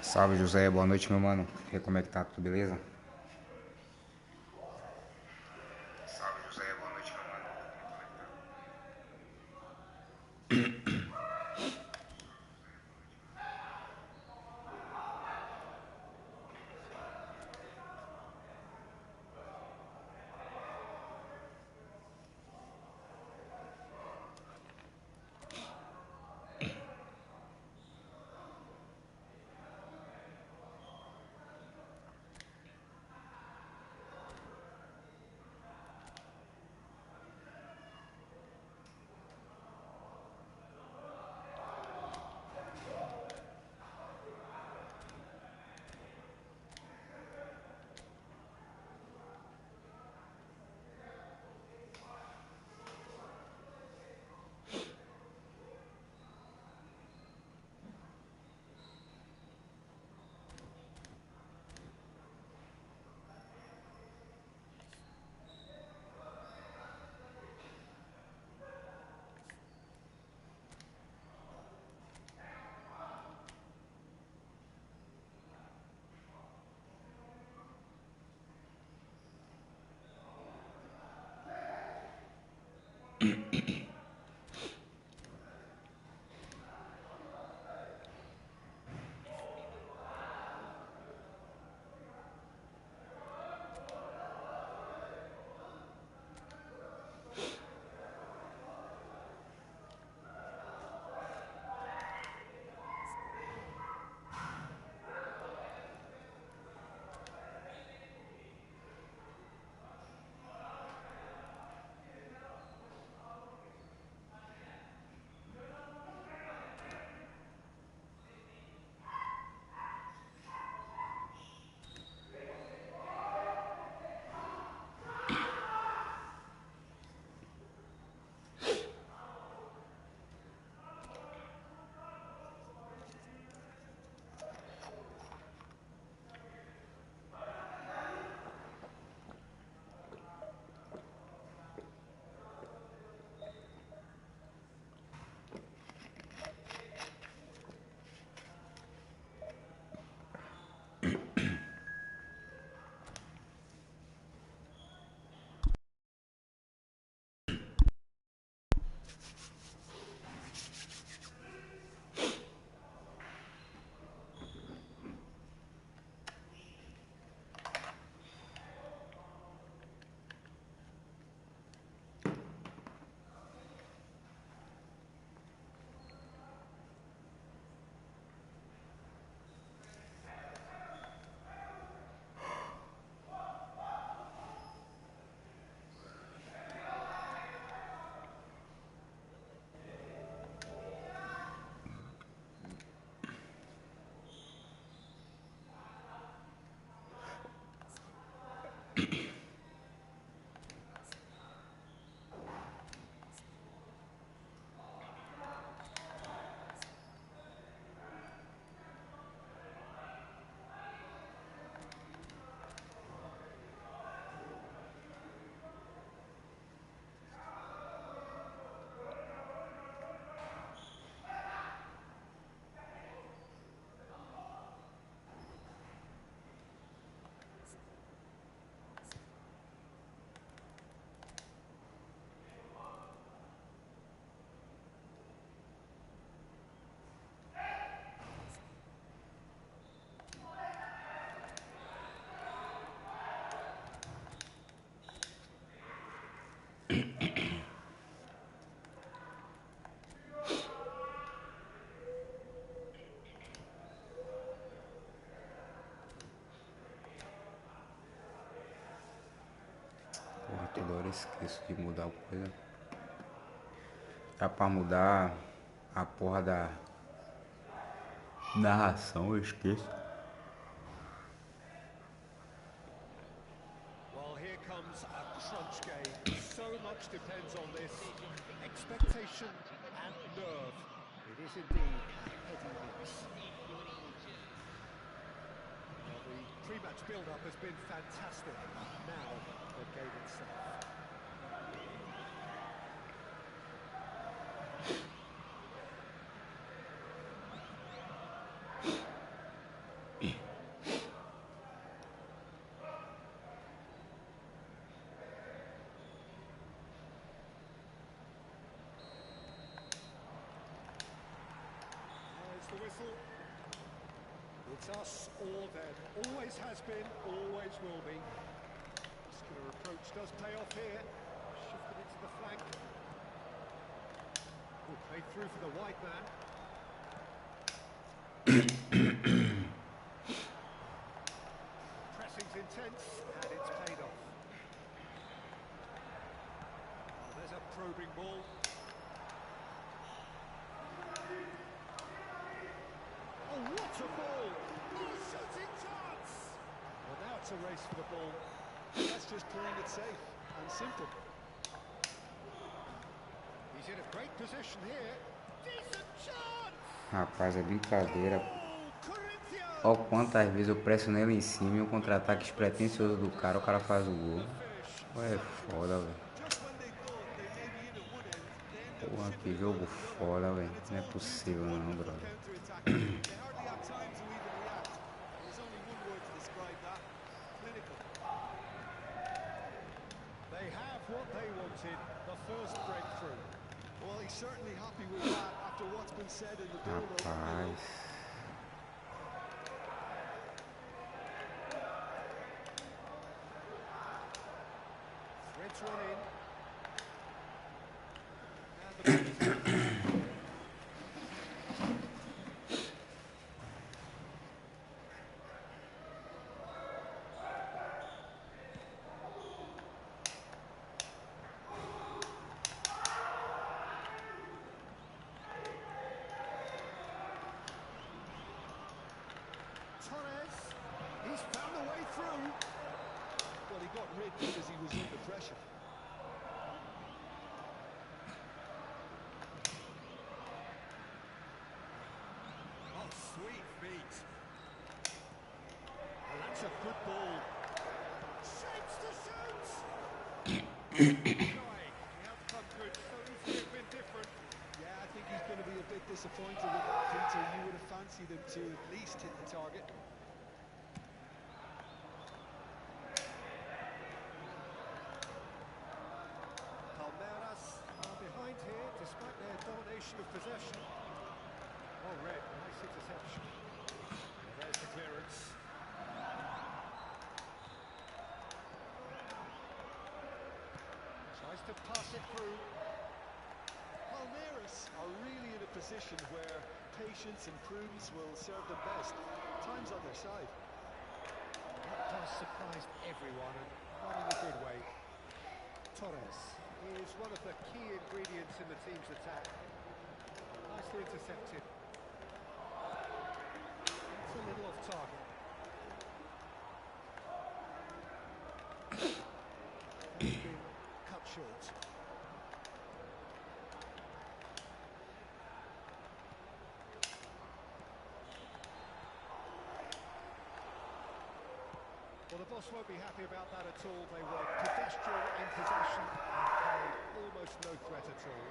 Salve José, boa noite meu mano. E aí, como é que tá? Tudo beleza? Salve José, boa noite meu mano. Porra, toda hora eu esqueço de mudar a coisa. Dá pra mudar a porra da narração, eu esqueço. Well, here comes a crunch game. So much depends on this. Expectation and nerve. It is indeed a heady mix. Well, the pre-match build-up has been fantastic. Now, the game itself. whistle. It's us or them. Always has been, always will be. Muscular approach does pay off here. Shifted it to the flank. Oh, played through for the wide man. Pressing's intense, and it's paid off. Oh, there's a probing ball. Oh, what a ball! Oh, shooting chance! Well, now it's a race for the ball. That's just playing it safe and simple. He's in a great position here. Decent chance! Rapaz, é brincadeira. Olha quantas vezes eu pressionei ele em cima e o contra-ataque despretensioso do cara, o cara faz o gol. É foda, velho. Porra, que jogo foda, velho. Não é possível não, brother. They have what they wanted, the first breakthrough. Well, he's certainly happy with that after what's been said in the build-up. Rapaz. Threads one in. And the Torres, he's found a way through. Well, he got rid because he was under pressure. Oh, sweet feet. Well, that's a good ball. Shapes to shoot. The outcome could so easily have been different. Yeah, I think he's going to be a bit disappointed with that, Peter. You would have fancied him to at least hit the target. Palmeiras are behind here despite their domination of possession. Oh, red, nice interception. Well, there's the clearance. Tries to pass it through. Palmeiras are really in a position where patience and prudence will serve them best. Time's on their side. That pass surprised everyone, and not in a good way. Torres is one of the key ingredients in the team's attack. Nicely intercepted. It's a little off target. It's been cut short. Well, the boss won't be happy about that at all. They were pedestrian in possession and carried almost no threat at all.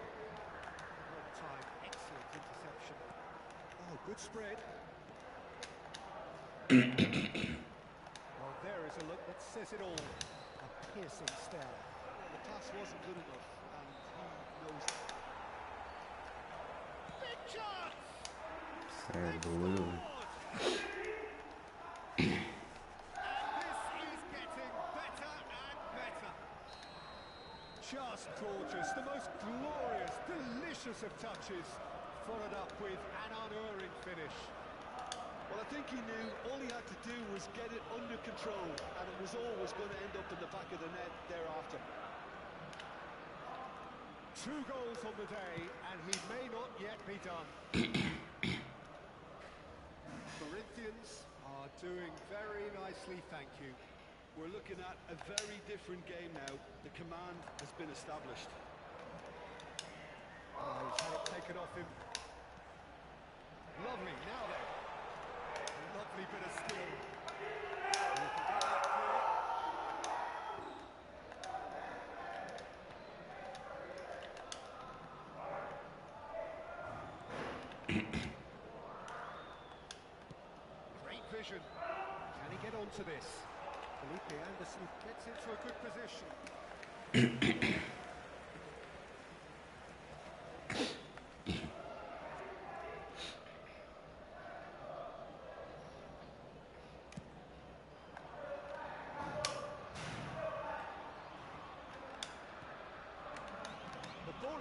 Long time, excellent interception. Oh, good spread. Well, there is a look that says it all. A piercing stare. The pass wasn't good enough, and he knows that. Big chance! Cê é doido, velho. Just gorgeous, the most glorious, delicious of touches, followed up with an unerring finish. Well, I think he knew all he had to do was get it under control, and it was always going to end up in the back of the net thereafter. 2 goals on the day, and he may not yet be done. Corinthians are doing very nicely, thank you. We're looking at a very different game now. The command has been established. Oh, he's had it taken off him. Lovely, now then. Lovely bit of skill. You can get that clear. Great vision. Can he get onto this? Felipe Anderson gets into a good position.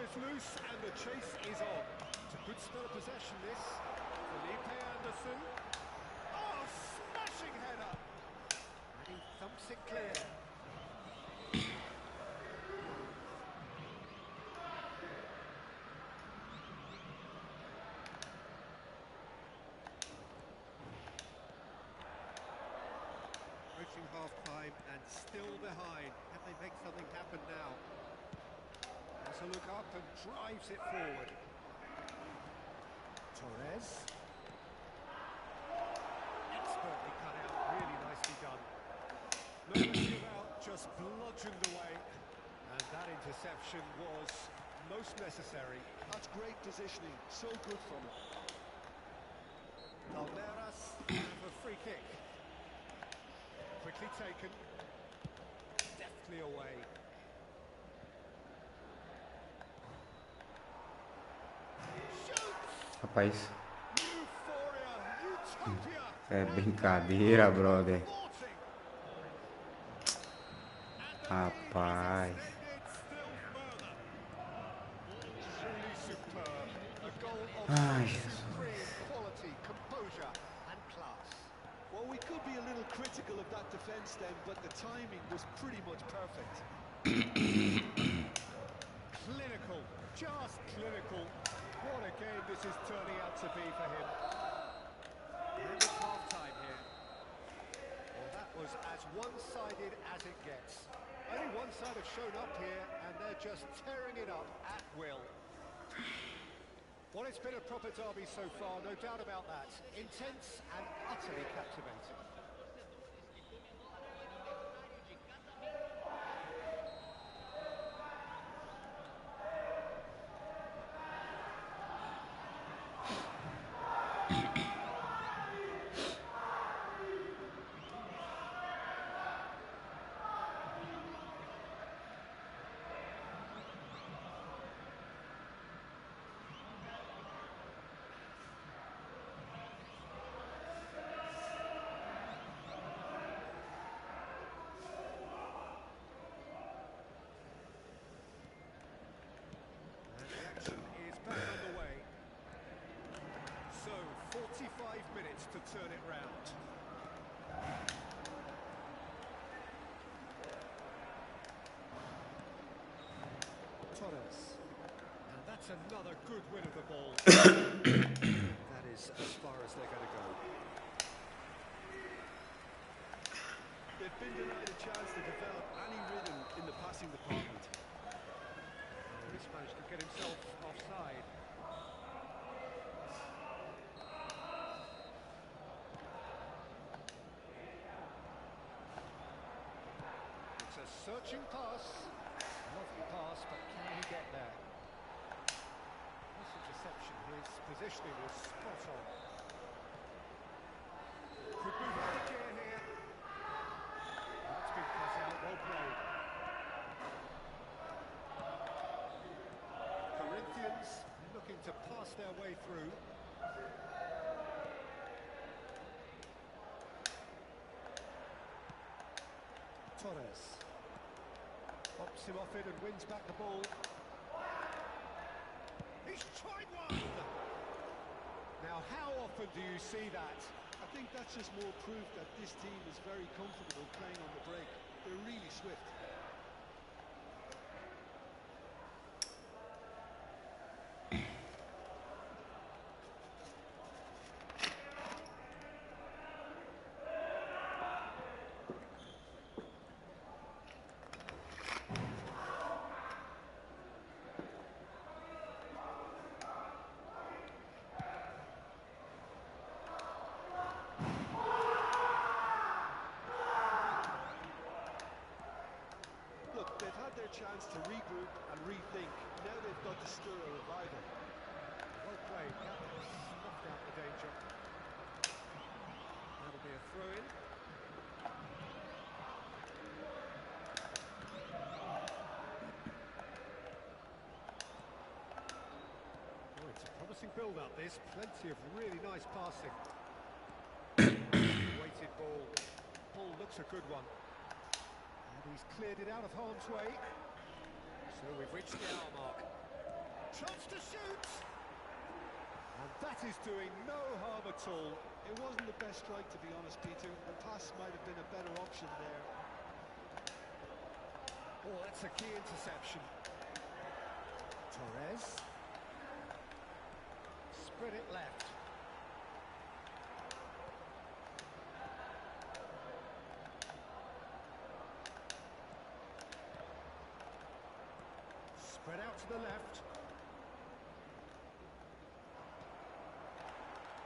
is loose and the chase is on. It's a good spell of possession, this. Felipe Anderson. Oh, smashing header. And he thumps it clear. Approaching half-time and still behind. Can they make something happen now? Has a look up and drives it forward. Torres. Expertly cut out, really nicely done. No messing about, just bludgeoned away. And that interception was most necessary. That's great positioning, so good from him. Palmeiras have a free kick. Quickly taken. Deftly away. Rapaz, Euphoria, utopia. é brincadeira, brother. Sporting. Rapaz. Extended still further. Truly superb. A goal of Ai, Jesus. supreme quality, composure and class. Well, we could be a little critical of that defence then, but the timing was pretty much perfect. Clinical, just clinical. What a game this is turning out to be for him. And it's half-time here. Well, that was as one-sided as it gets. Only one side have shown up here, and they're just tearing it up at will. Well, it's been a proper derby so far, no doubt about that. Intense and utterly captivating. Is back underway. So, 45 minutes to turn it round. Torres. And that's another good win of the ball. That is as far as they're going to go. They've been denied a chance to develop any rhythm in the passing department. He's managed to get himself offside. It's a searching pass. Lovely pass, but can he get there? Nice interception. His positioning was spot on. Could move up the gear here. That's been cut out. Well played. Corinthians looking to pass their way through. Torres pops him off it and wins back the ball. He's tried one! Now, how often do you see that? I think that's just more proof that this team is very comfortable playing on the break. They're really swift. Chance to regroup and rethink. Now they've got to stir a revival. Well played. That snuffed out the danger. That'll be a throw-in. Oh, it's a promising build-up, this. Plenty of really nice passing. Weighted ball. Ball looks a good one. And he's cleared it out of harm's way. So we've reached the hour mark. Chance to shoot. And that is doing no harm at all. It wasn't the best strike, to be honest, Peter. The pass might have been a better option there. Oh, that's a key interception. Torres. Spread it left. Spread out to the left.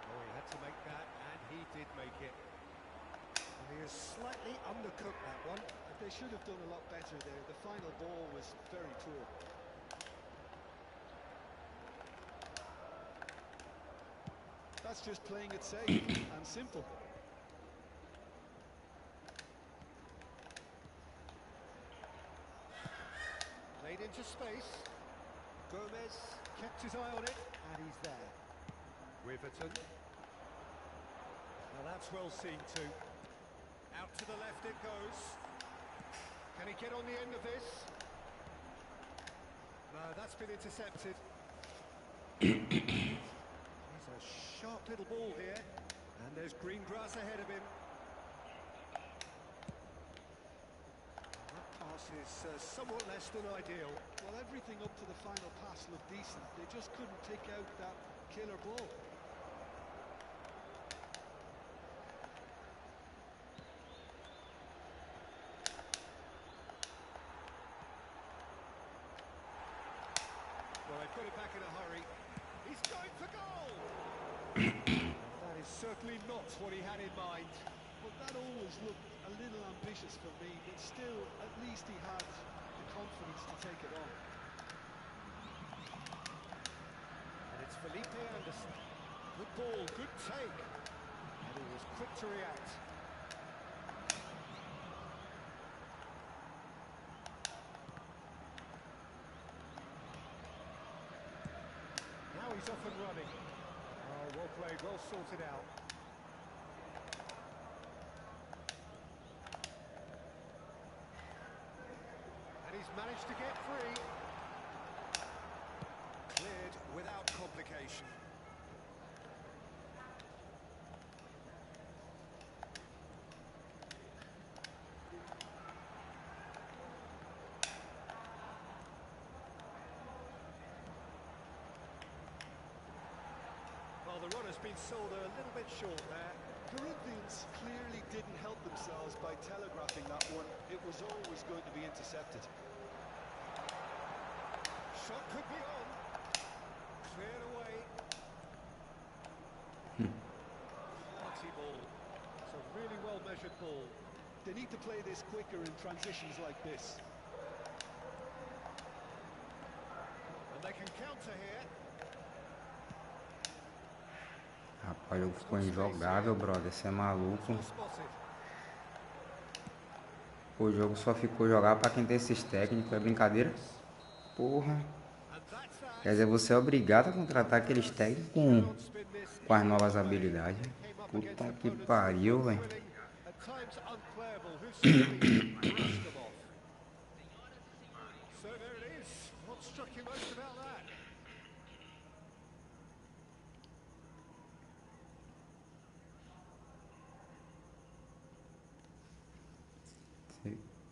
Oh, he had to make that, and he did make it. And he has slightly undercooked that one. They should have done a lot better there. The final ball was very poor. That's just playing it safe and simple. Played into space. Gomez kept his eye on it, and he's there. Riverton. Well, that's well seen too. Out to the left it goes. Can he get on the end of this? No, that's been intercepted. He's a sharp little ball here, and there's green grass ahead of him. That pass is somewhat less than ideal. Well, everything up to the final pass looked decent. They just couldn't pick out that killer ball. Well, they put it back in a hurry. He's going for goal! That is certainly not what he had in mind. But that always looked a little ambitious for me, but still, at least he had the confidence to take it on. And it's Felipe Anderson. Good ball, good take. And he was quick to react. Now he's off and running. Oh, well played, well sorted out. And he's managed to get free. Cleared without complication. Well, the runner's been sold a little bit short there. Corinthians clearly didn't help themselves by telegraphing that one. It was always going to be intercepted. Shot could be on. Cleared away. Quality ball. It's a really well-measured ball. They need to play this quicker in transitions like this. And they can counter here. Rapaz, o jogo ficou injogável, brother. Você é maluco. Spotted. O jogo só ficou jogável pra quem tem esses técnicos. É brincadeira? Porra. And that's that. Quer dizer, você é obrigado a contratar aqueles técnicos com as novas habilidades. Puta que pariu, velho. At times unplayable. Who's simply brushed them off. So there it is. What struck you most about that?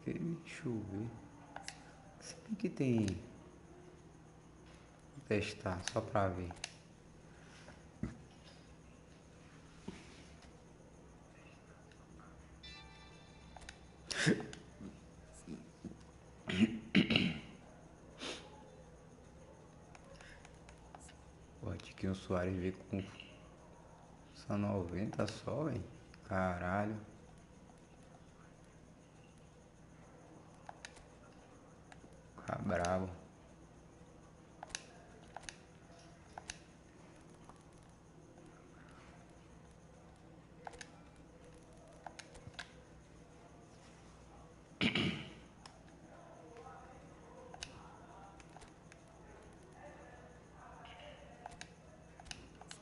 Deixa eu ver. Se bem que tem. Vou testar, só pra ver. Pô, aqui o Soares veio com só 90 só, velho. Caralho. Ficar bravo.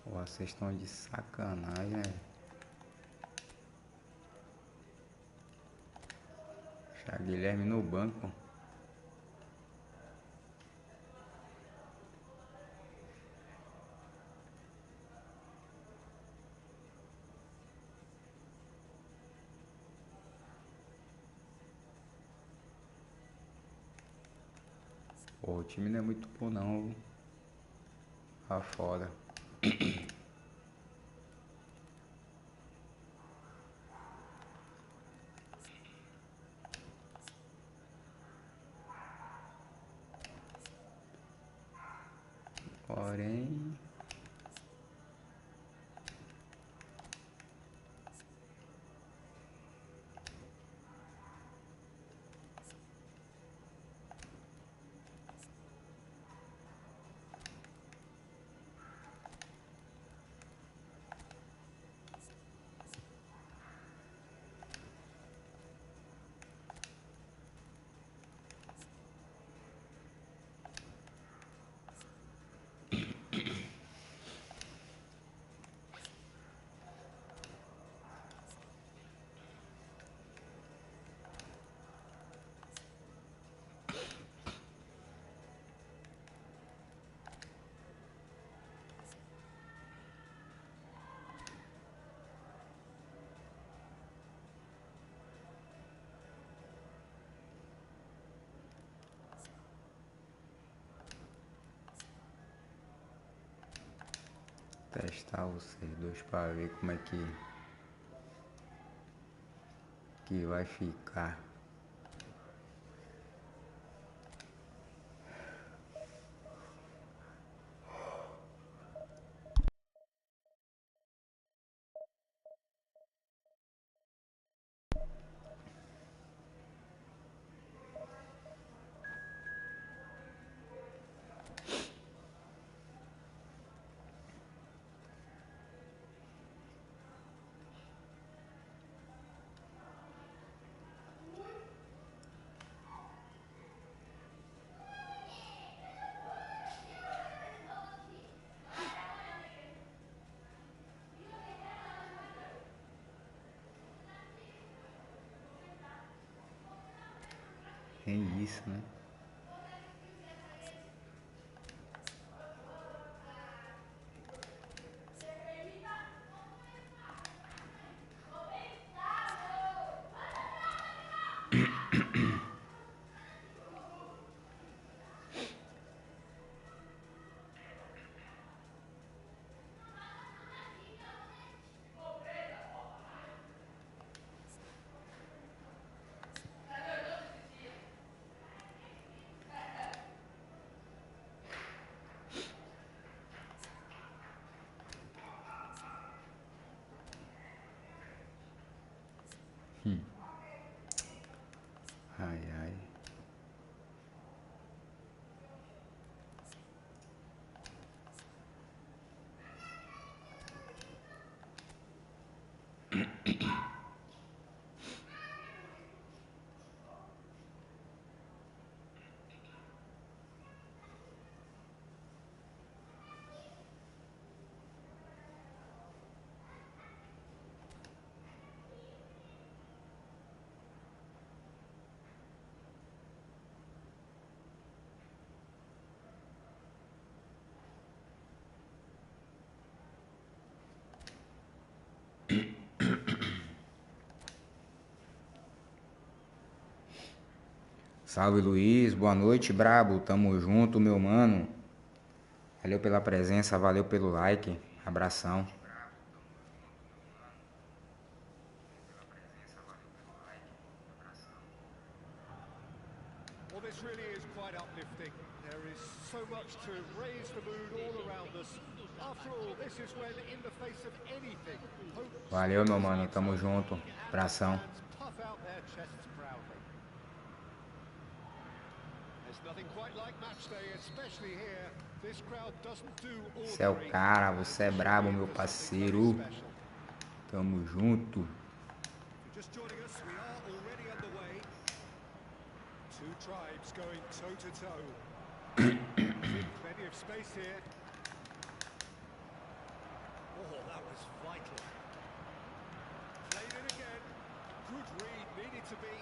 Pô, vocês estão de sacanagem, né? Deixar Guilherme no banco. Pô, o time não é muito bom não. Tá foda. Porém... testar vocês dois para ver como é que vai ficar. É isso, né? Ai, ai. Salve Luiz, boa noite, brabo, tamo junto, meu mano. Valeu pela presença, valeu pelo like, abração. Well, this really is quite uplifting. There is so much to raise the mood all around us. After all, this is when, in the face of anything, hope Valeu, meu mano, tamo junto, abração. puff out their chests proudly. There's nothing quite like match day, especially here. This crowd doesn't do all. Você é o cara, você é brabo, meu parceiro. Tamo junto. Just joining us, we are already underway. Two tribes going toe to toe. Plenty of space here. Oh, that was vital. Played it again. Good read, needed to be.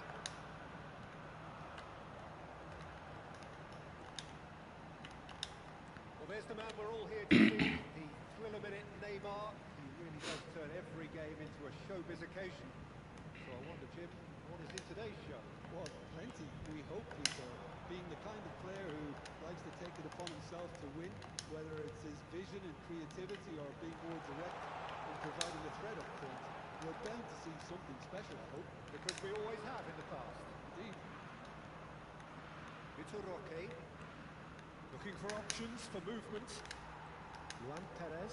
Well, there's the man we're all here to see. The thriller-minute Neymar. He really does turn every game into a showbiz occasion. So I wonder, Jim, what is in today's show? Well, plenty. We hope we so. Being the kind of player who likes to take it upon himself to win, whether it's his vision and creativity or being more direct in providing a threat up front. We're bound to see something special, I hope. Because we always have in the past. Indeed. Vitor Roque. Looking for options for movement. Juan Perez.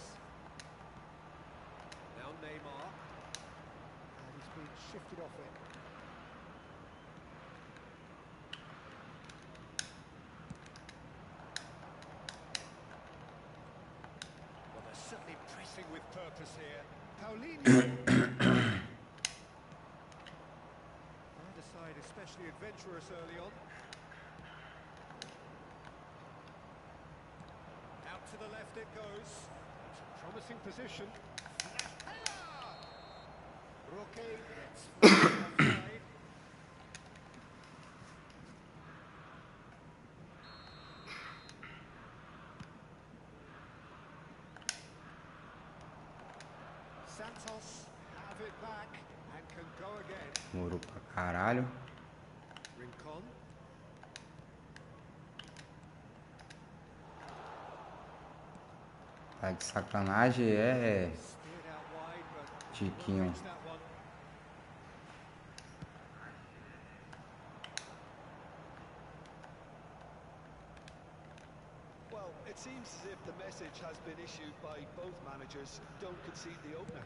Now Neymar. And he's been shifted off it. Well, they're certainly pressing with purpose here. Paulinho. Either side especially adventurous early on. Out to the left it goes. It's a promising position. Roque gets offside. Santos have it back and can go again. Demorou pra caralho. Rincon. Tá de sacanagem, é. Steered out wide, but Tiquinho. won't reach that one. Well, it seems as if the message has been issued by both managers. Don't concede the opener.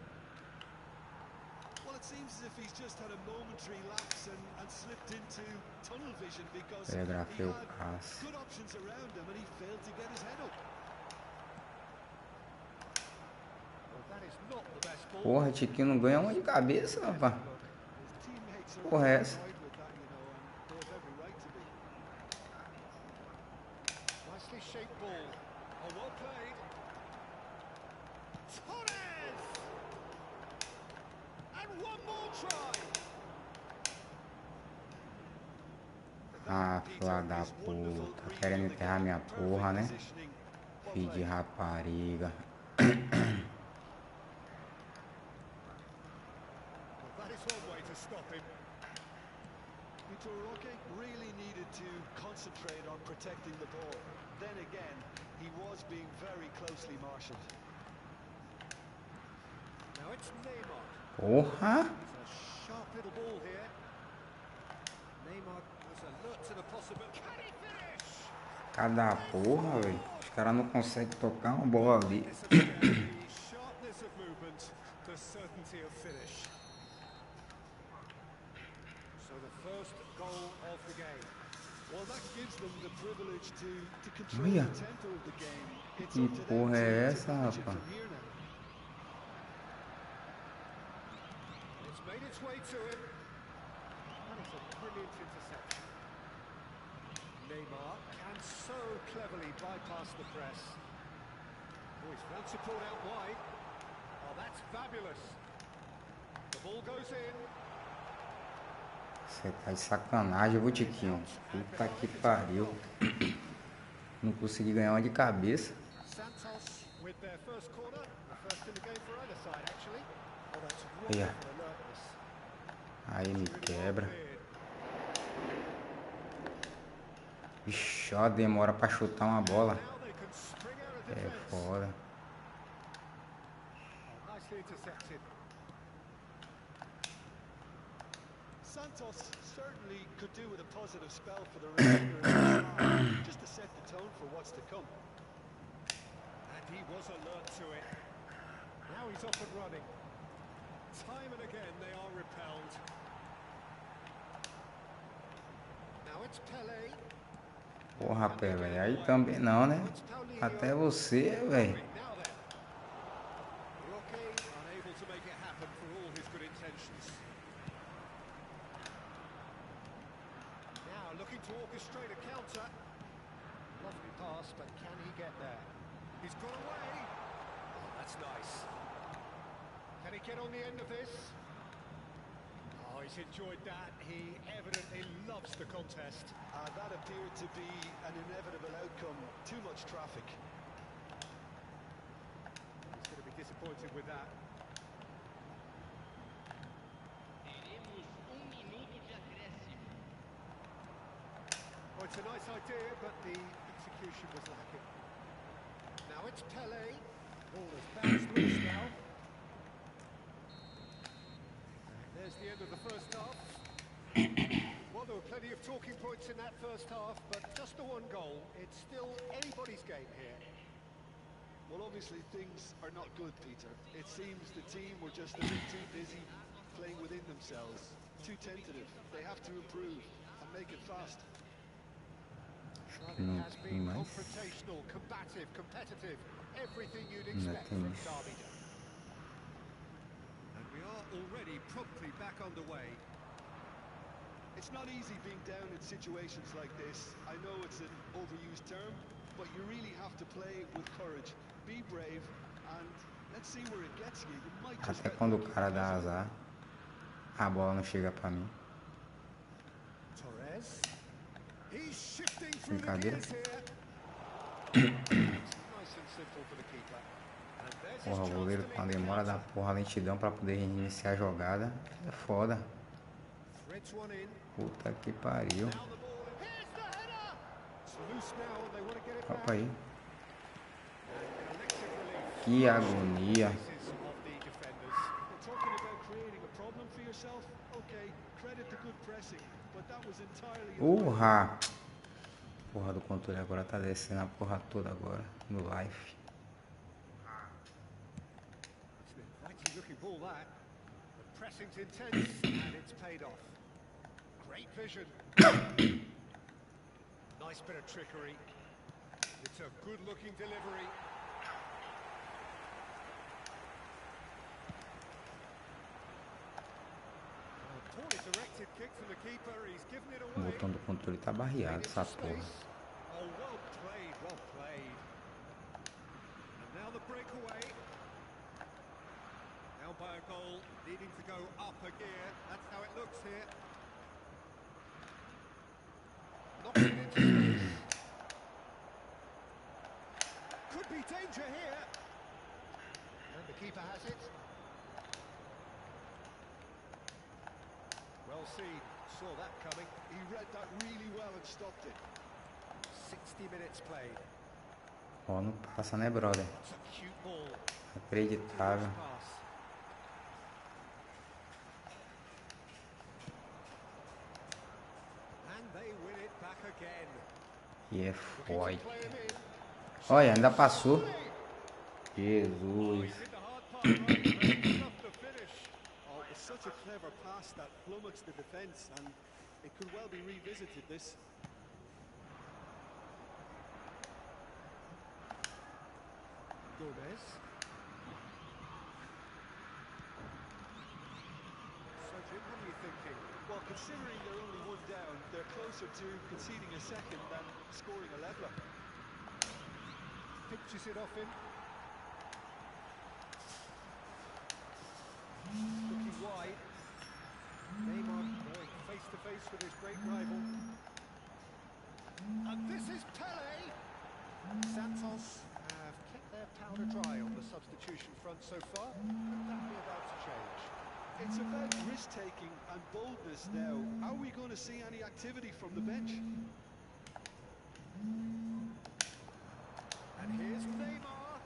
Well, it seems as if he's just had a momentary lapse and slipped into tunnel vision because he Telegrafei o had passe. good options around him and he failed to get his head up. Well, that is not the best ball. Porra, Tiquinho não ganha uma de cabeça, rapaz. His teammates are Porra, é essa? annoyed with that, you know, and they have every right to be. Nicely shaped ball. Oh, well played. Torres! And one more try. Ah, filha da puta. Querendo enterrar minha porra, né? Filho de rapariga. Well, that is one way to stop him. Vitor Roque really needed to concentrate on protecting the ball. Then again, he was being very closely marshalled. Now it's Neymar. Porra! It's a sharp little ball here. Neymar was alert to the possibility. Can he finish? Cada porra, velho. Os caras não conseguem tocar uma bola ali. This again, the sharpness of movement, the certainty of finish. So the first goal of the game. Well, that gives them the privilege to control Olha. the tempo of the game. It's Que up to them porra é to essa, manage it rapaz? from here now. It's made its way to him. That is a brilliant interception. Neymar can so cleverly bypass the press. Oh, he's found support out wide. Oh, that's fabulous. The ball goes in. Você tá de sacanagem, viu, Tiquinho? Puta que pariu. Não consegui ganhar uma de cabeça. Santos with their first corner. The first in the game for either side, actually. Oh, that's Olha. wonderful alertness. Aí me Really quebra. well cleared. Ixi, ó, demora pra chutar uma bola. Now they can spring out of É defense. foda. Oh, nicely intercepted. Santos certainly could do with a positive spell for the remainder of the half, just to set the tone for what's to come. And he was alert to it. Now he's off and running. Time and again they are repelled. Now it's Pelé. Porra, Pelé. Aí também não, né? Até você, velho. Now then. Roque unable to make it happen for all his good intentions. Now looking to orchestrate a counter. Lovely pass, but can he get there? He's got away. Oh, that's nice. Can he get on the end of this? Oh, he's enjoyed that. He evidently loves the contest. That appeared to be an inevitable outcome. Too much traffic. He's going to be disappointed with that. Teremos minuto de acréscimo. Well, it's a nice idea, but the execution was lacking. Now it's Pele. Ball has bounced loose now. And there's the end of the first half. Well, there were plenty of talking points in that first half, but just the one goal. It's still anybody's game here. Well, obviously things are not good, Peter. It seems the team were just a bit too busy playing within themselves, too tentative. They have to improve and make it fast. Well, it has been confrontational, combative, competitive, everything you'd expect from Derby Day. And we are already promptly back underway. It's not easy being down in situations like this. I know it's an overused term, but you really have to play with courage. Be brave, and let's see where it gets you. You might just Até quando o cara dá azar, a bola não chega pra mim. Torres. He's shifting through the Brincadeira. gears here. Nice and simple for the keeper. And there's his Porra, o chance goleiro to com a lead the demora da counter. porra, a lentidão pra poder iniciar a jogada. É foda. Threads one in. Puta que pariu. Now the ball. Here's the header. It's loose now, and they want to get it Opa back. aí. Electric relief. Que agonia. Faces of the defenders. You're talking about creating a problem for yourself? Okay, credit the good pressing, but that was entirely... Urra! Porra do controle agora tá descendo a porra toda agora no live. It's an inviting looking ball that. The pressing's intense and it's paid off. Great vision. Nice bit of trickery. It's a good looking delivery. Poorly directed kick from the keeper. He's given it O away. botão do controle tá barreado, essa porra. Oh, well played, well played. And now the breakaway. Down by a goal, needing to go up a gear. That's how it looks here. Knocks it into space. Could be danger here. And the keeper has it. Well seen, saw that coming. He read that really well and stopped it. 60 minutes played. Ó, não passa, né, brother? It's a cute ball. Acreditável. Pass. And they win it back again. E é Looking to forte. play him in. Olha, ainda passou. Oh, Jesus. he did the hard part right, but it's enough to finish. Oh, it was such a clever pass that flummoxed the defence, and it could well be revisited, this. Gomez. So Jim, what are you thinking? Well, considering they're only one down, they're closer to conceding a second than scoring a leveller. Pitches it off him. Looking wide. Neymar going face to face with his great rival. And this is Pele. Santos have kept their powder dry on the substitution front so far. Could that be about to change? It's about risk-taking and boldness now. Are we going to see any activity from the bench? And here's Neymar.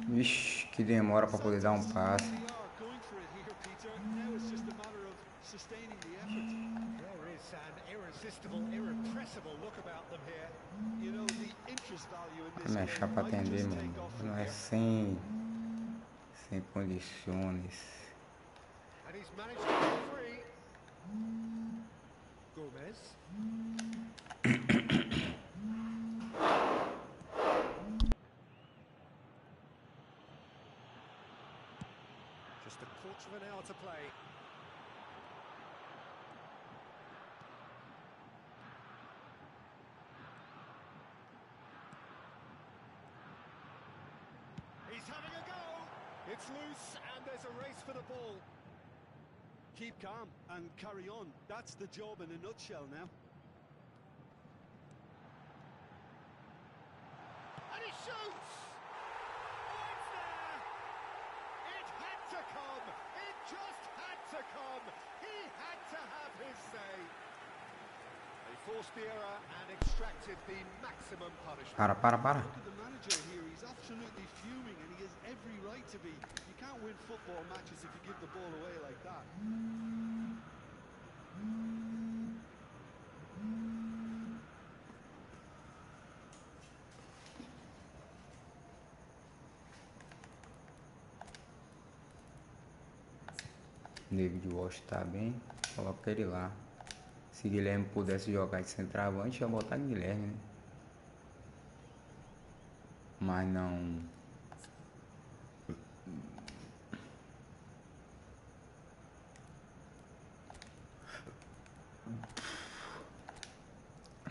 Vixe, que demora pra poder dar um passe. They are going for it here, Peter. Now it's just a matter of sustaining the effort. There is an irresistible, irrepressible look about them here. You know, the interest value in Vou this me achar pra game might atender, just mano. take off from Não é here. sem condições. And he's managed to get free. Gomez. Just a quarter of an hour to play. He's having a go. It's loose and there's a race for the ball. Keep calm and carry on. That's the job in a nutshell now. And he shoots! Oh, it's there! It had to come! It just had to come! He had to have his say! A forced the error and extracted the maximum punishment. Para. Look at the manager here. He's absolutely fuming, and he has every right to be. You can't win football matches if you give the ball away like that. David Walsh tá bem, coloca ele lá. Se Guilherme pudesse jogar de centroavante, ia botar Guilherme, né? Mas não.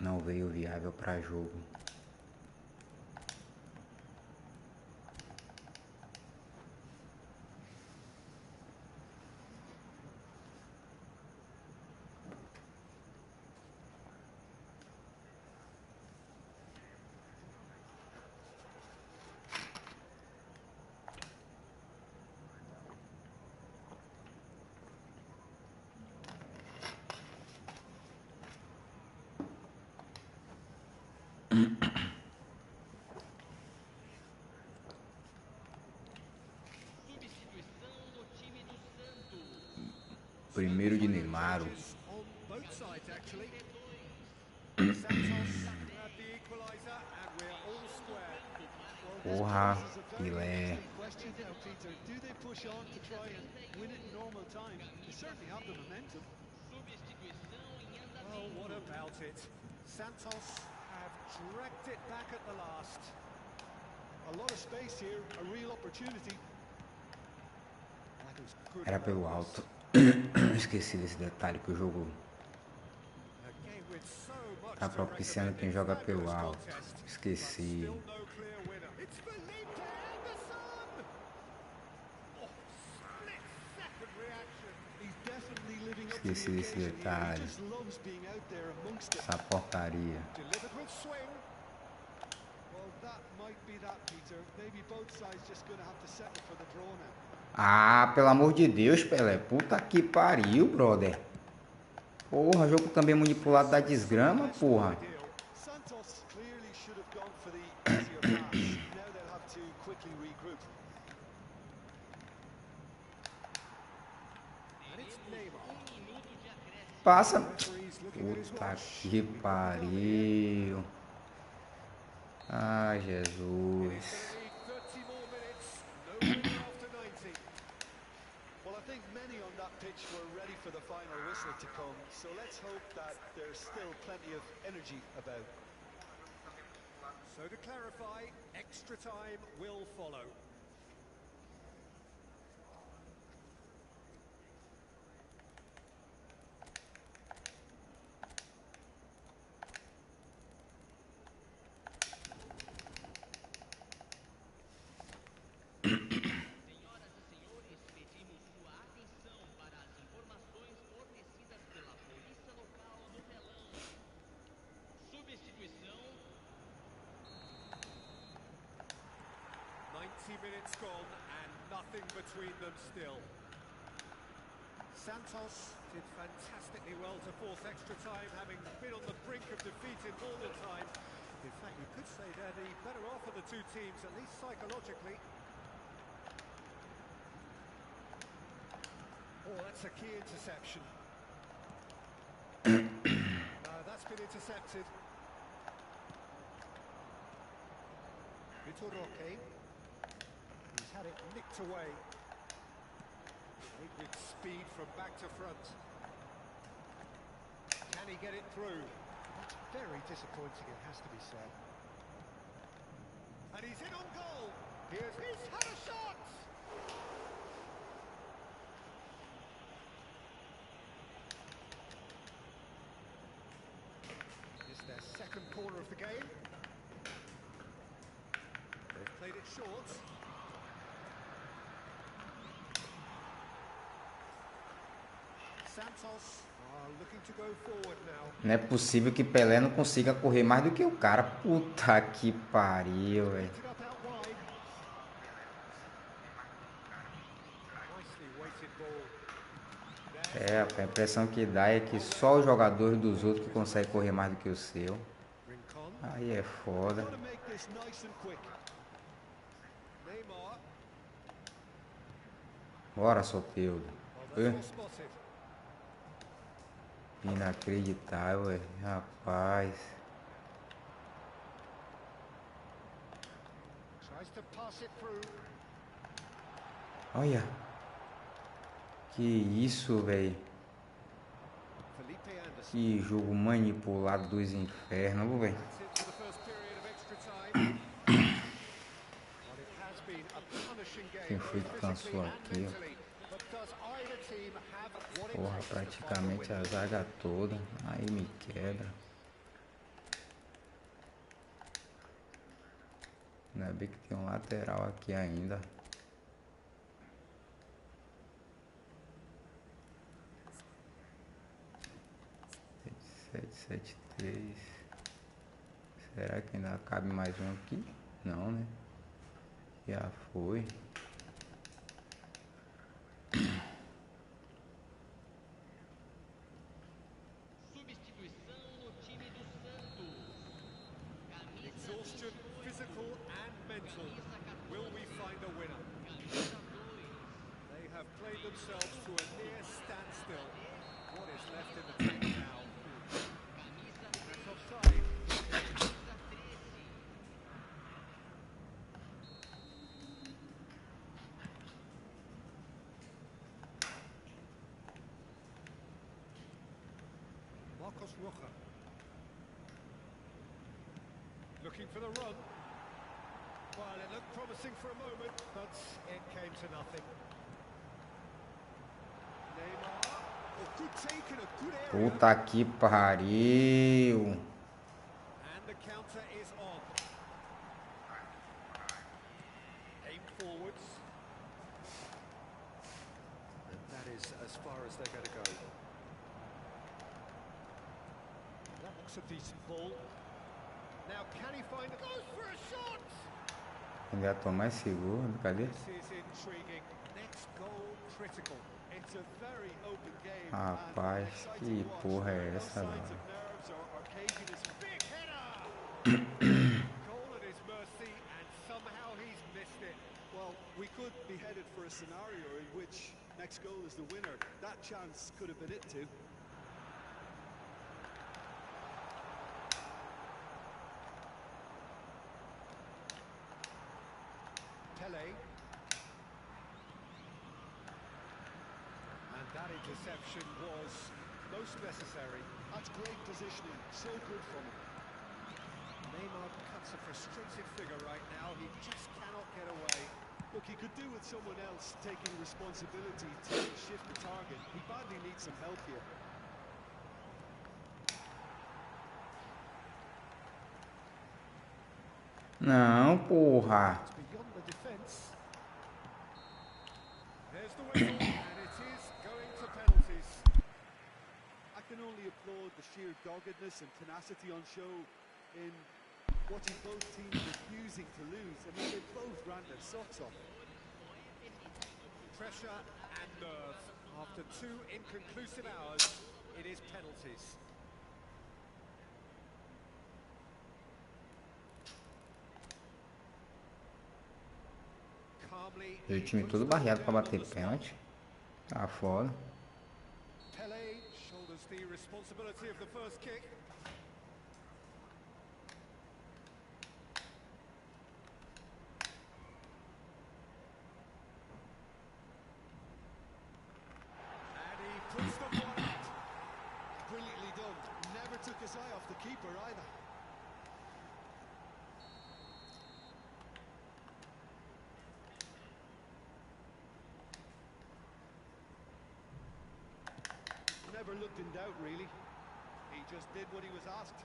Não veio viável para jogo. Substituição no time do Santos. Primeiro de Neymar. On both sides, actually. Santos grabbed the equaliser, and we're all square. Porra, This is a very Guilherme. interesting question now, Peter. Do they push on to try and win it in normal time? They certainly have the momentum. Substituição em Well, andamento. what about it? Santos have dragged it back at the last. A lot of space here, a real opportunity. That was good Era pelo progress. alto. Esqueci desse detalhe que o jogo A game with so much tá to propiciando recommend. quem joga pelo Fabulous alto. contest, but Esqueci. still no clear winner. It's Felipe Anderson! Oh, split-second reaction. He's definitely living up to Esqueci the desse occasion here. detalhe. He just loves being out there amongst it. Essa porcaria. Delivered with swing. Well, that might be that, Peter. Maybe both sides just going to have to settle for the draw now. Ah, pelo amor de Deus, Pelé. Puta que pariu, brother. Porra, jogo também manipulado da desgrama, porra. Ideal. Santos clearly should have gone for the easier pass. Now they'll have to quickly regroup. And it's Neymar. Minuto de acréscimo. Passa. Referee's looking at his Puta watch. que pariu. Ai, Jesus. It's gonna need 30 more minutes. No winner after 90. Well, I think many on that pitch were ready for the final whistle to come, so let's hope that there's still plenty of energy about. So to clarify, extra time will follow. Senhoras e senhores, pedimos sua atenção para as informações fornecidas pela polícia local no telão. Substituição. 90 minutes gone and nothing between them still. Santos did fantastically well to force extra time, having been on the brink of defeat in normal time. In fact, you could say they're the better off of the two teams, at least psychologically. Oh, that's a key interception. That's been intercepted. Vitor Roque. He's had it nicked away. Played with speed from back to front. Can he get it through? That's very disappointing, it has to be said. And he's in on goal. He's had a shot! It's their second corner of the game. They've played it short. Santos are looking to go forward now. Não é possível que Pelé não consiga correr mais do que o cara. Puta que pariu, velho. Picked it up out wide. Nicely weighted ball. rapaz, a impressão que dá é que só os jogadores dos outros que conseguem correr mais do que o seu. Rincon. Aí é foda. Got to make this nice and quick. Neymar. Bora, Soteldo. Well, that's well spotted. Inacreditável, rapaz. Tries to pass it through. Olha. Que isso, velho. Felipe Anderson. Que jogo manipulado dos infernos, velho. That's it for the first period of extra time. Well, it has been a punishing game, Quem foi both que physically cansou and aqui, ó? mentally. But does either team have what it Porra, takes to find a praticamente win? a zaga toda. Aí me quebra. Ainda bem que tem um lateral aqui ainda. 773. Será que ainda cabe mais um aqui? Não, né? Já foi. Substituição no time do Santos. Camisa Exhaustion, 22, physical and mental. Will we find a winner? camisa 2. They have played themselves to a near standstill. What is left in the tank now? Camisa That's offside. camisa 13. Marcos Rocha. Looking for the run. Well, it looked promising for a moment, but it came to nothing. Neymar. Oh, good take in a good area. Puta que pariu. And the counter is on. Aim forwards. And that is as far as they're going to go. That looks a decent ball. Now can he find it? Goes for a shot! Ainda tô mais seguro. Cadê? This is intriguing. Next goal critical. It's a very open game. Rapaz, and exciting que to watch. porra é No essa, signs mano? of nerves or caginess. Big header! Goal at his mercy, and somehow he's missed it. Well, we could be headed for a scenario in which next goal is the winner. That chance could have been it too. Pele. And that interception was most necessary. That's great positioning. So good from him. Neymar cuts a frustrated figure right now. He just cannot get away. Look, he could do with someone else taking responsibility to shift the target. He badly needs some help here. Não, porra. It's beyond the defence. There's the whistle, and it is going to penalties. I can only applaud the sheer doggedness and tenacity on show in watching both teams refusing to lose. I mean, they both ran their socks off. Pressure and nerve. After 2 inconclusive hours, it is penalties. Calmly, E o time todo barreado pra bater pênalti. Tá foda. Pele shoulders the responsibility of the first kick. And he puts the ball out. Brilliantly done. Never took his eye off the keeper either. Never looked in doubt, really. He just did what he was asked.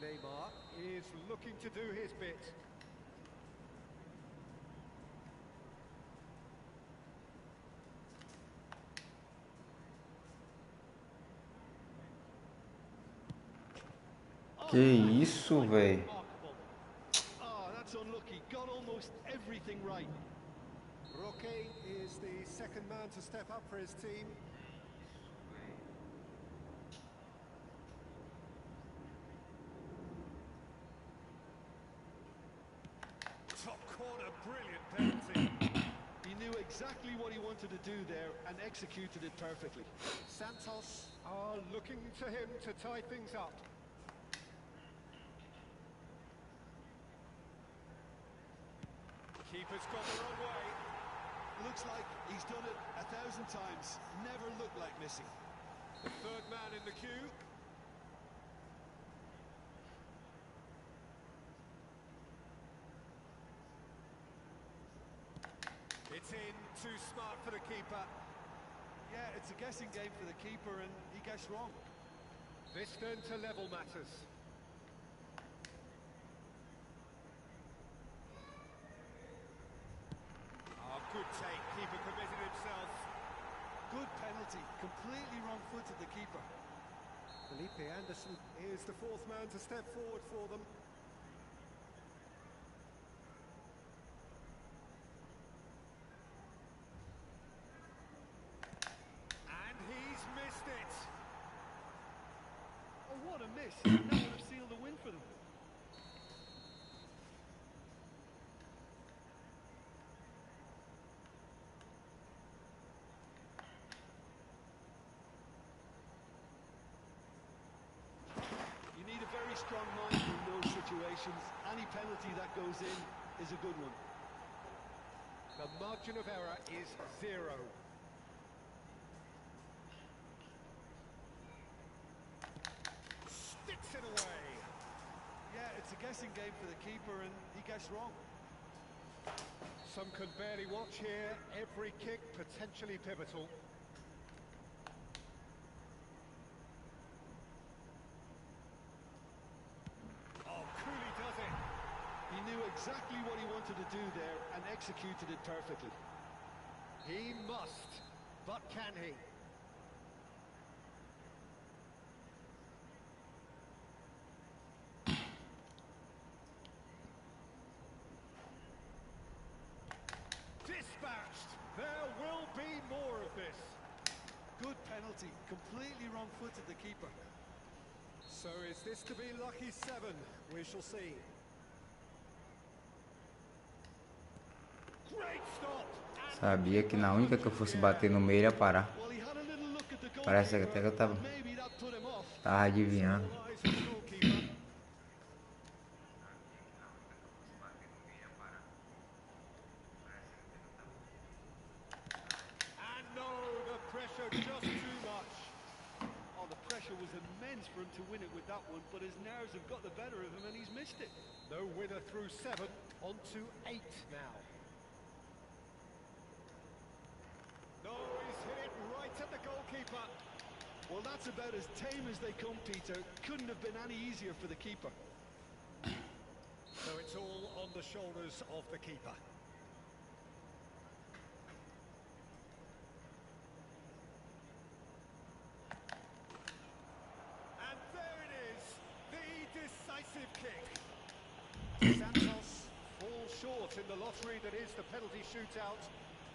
Neymar is looking to do his bit. Que isso, velho. Remarkable. Oh, that's unlucky. Got almost everything right. Roque is is the second man to step up for his team. Top corner, brilliant penalty. He knew exactly what he wanted to do there and executed it perfectly. Santos are looking to him to tie things up. Keeper's gone the wrong way. Looks like he's done it 1,000 times. Never looked like missing. The third man in the queue. It's in, too smart for the keeper. Yeah, it's a guessing game for the keeper and he guessed wrong. This then to level matters. Oh, good take. Keeper committed himself. Good penalty. Completely wrong-footed the keeper. Felipe Anderson is the fourth man to step forward for them. And he's missed it. Oh, what a miss. That would have sealed the win for them. You need a very strong mind in those situations. Any penalty that goes in is a good one. The margin of error is 0. Sticks it away. Yeah, it's a guessing game for the keeper and he guessed wrong. Some can barely watch here. Every kick potentially pivotal. Oh, coolly does it. He knew exactly what he wanted to do there and executed it perfectly. He must, but can he? Dispatched. There will be more of this. Good penalty. Completely wrong-footed the keeper. So is this to be lucky 7? We shall see. Great stop. Sabia que na única que eu fosse bater no meio ia parar. Well, he had a little look at the Parece goalkeeper, até que eu tava and maybe that put him off. adivinhando. All eyes on the goalkeeper. And no, the pressure just too much. Oh, the pressure was immense for him to win it with that one, but his nerves have got the better of him and he's missed it. No winner through 7, on to 8 now. No, he's hit it right at the goalkeeper. Well, that's about as tame as they come, Peter. Couldn't have been any easier for the keeper. So it's all on the shoulders of the keeper. And there it is, the decisive kick. Santos falls short in the lottery that is the penalty shootout.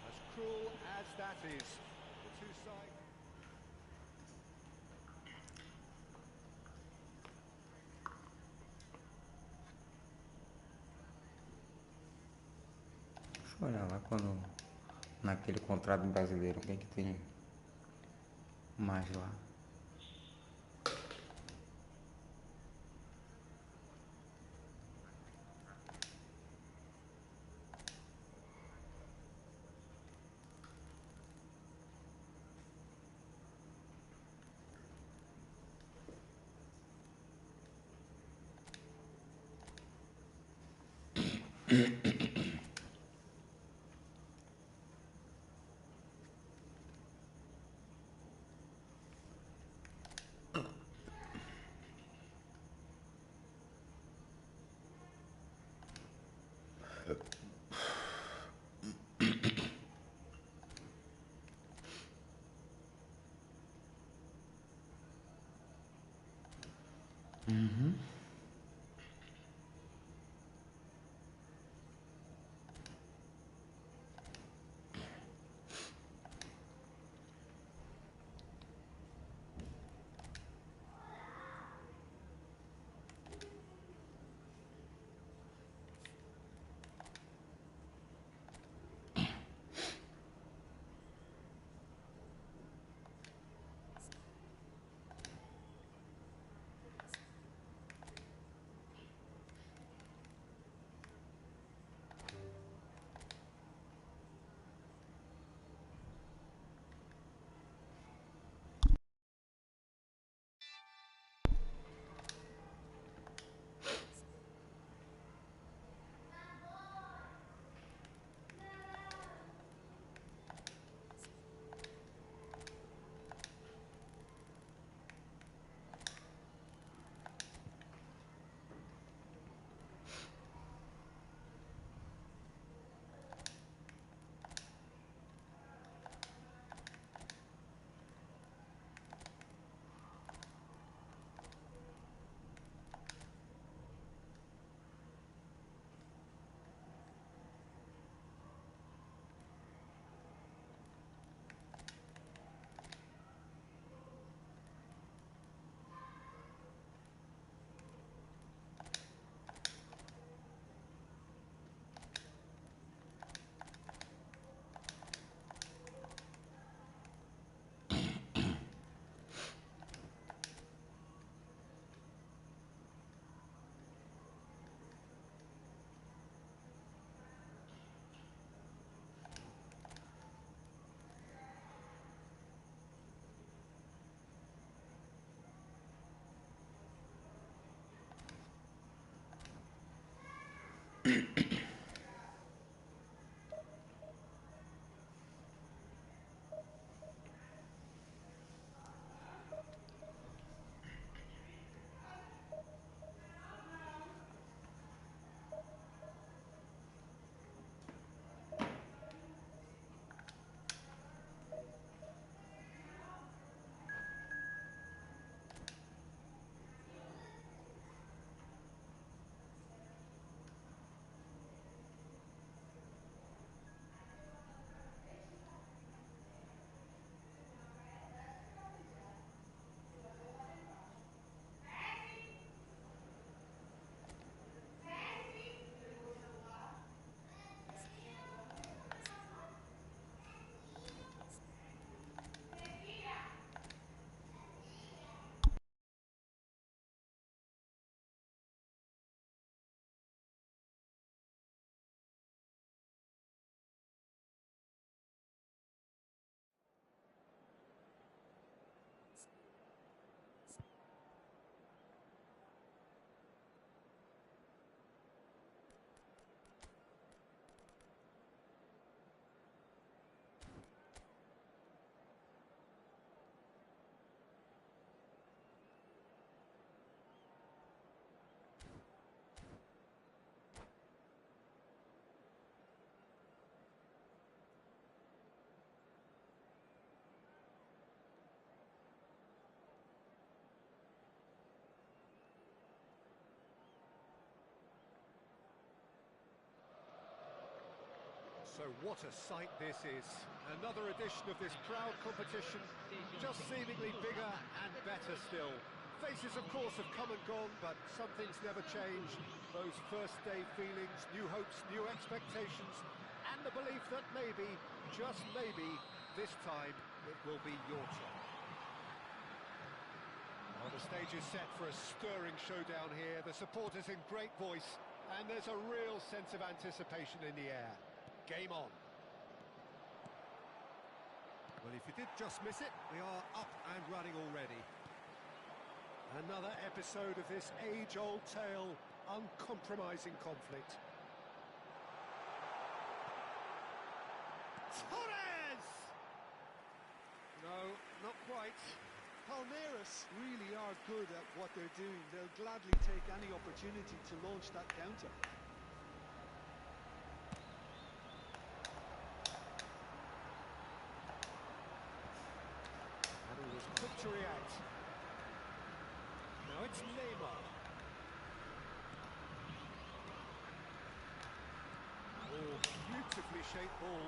As cruel as that is, the two sides... Deixa eu olhar lá quando naquele contrato brasileiro, quem que tem mais lá? So what a sight this is. Another edition of this proud competition, just seemingly bigger and better still. Faces, of course, have come and gone, but some things never change. Those first day feelings, new hopes, new expectations, and the belief that maybe, just maybe, this time it will be your turn. Well, the stage is set for a stirring showdown here. The supporters in great voice, and there's a real sense of anticipation in the air. Game on. Well, if you did just miss it, we are up and running already. Another episode of this age-old tale, uncompromising conflict. Torres! No, not quite. Palmeiras really are good at what they're doing. They'll gladly take any opportunity to launch that counter. And he was quick to react. Now it's Neymar. Oh, beautifully shaped ball.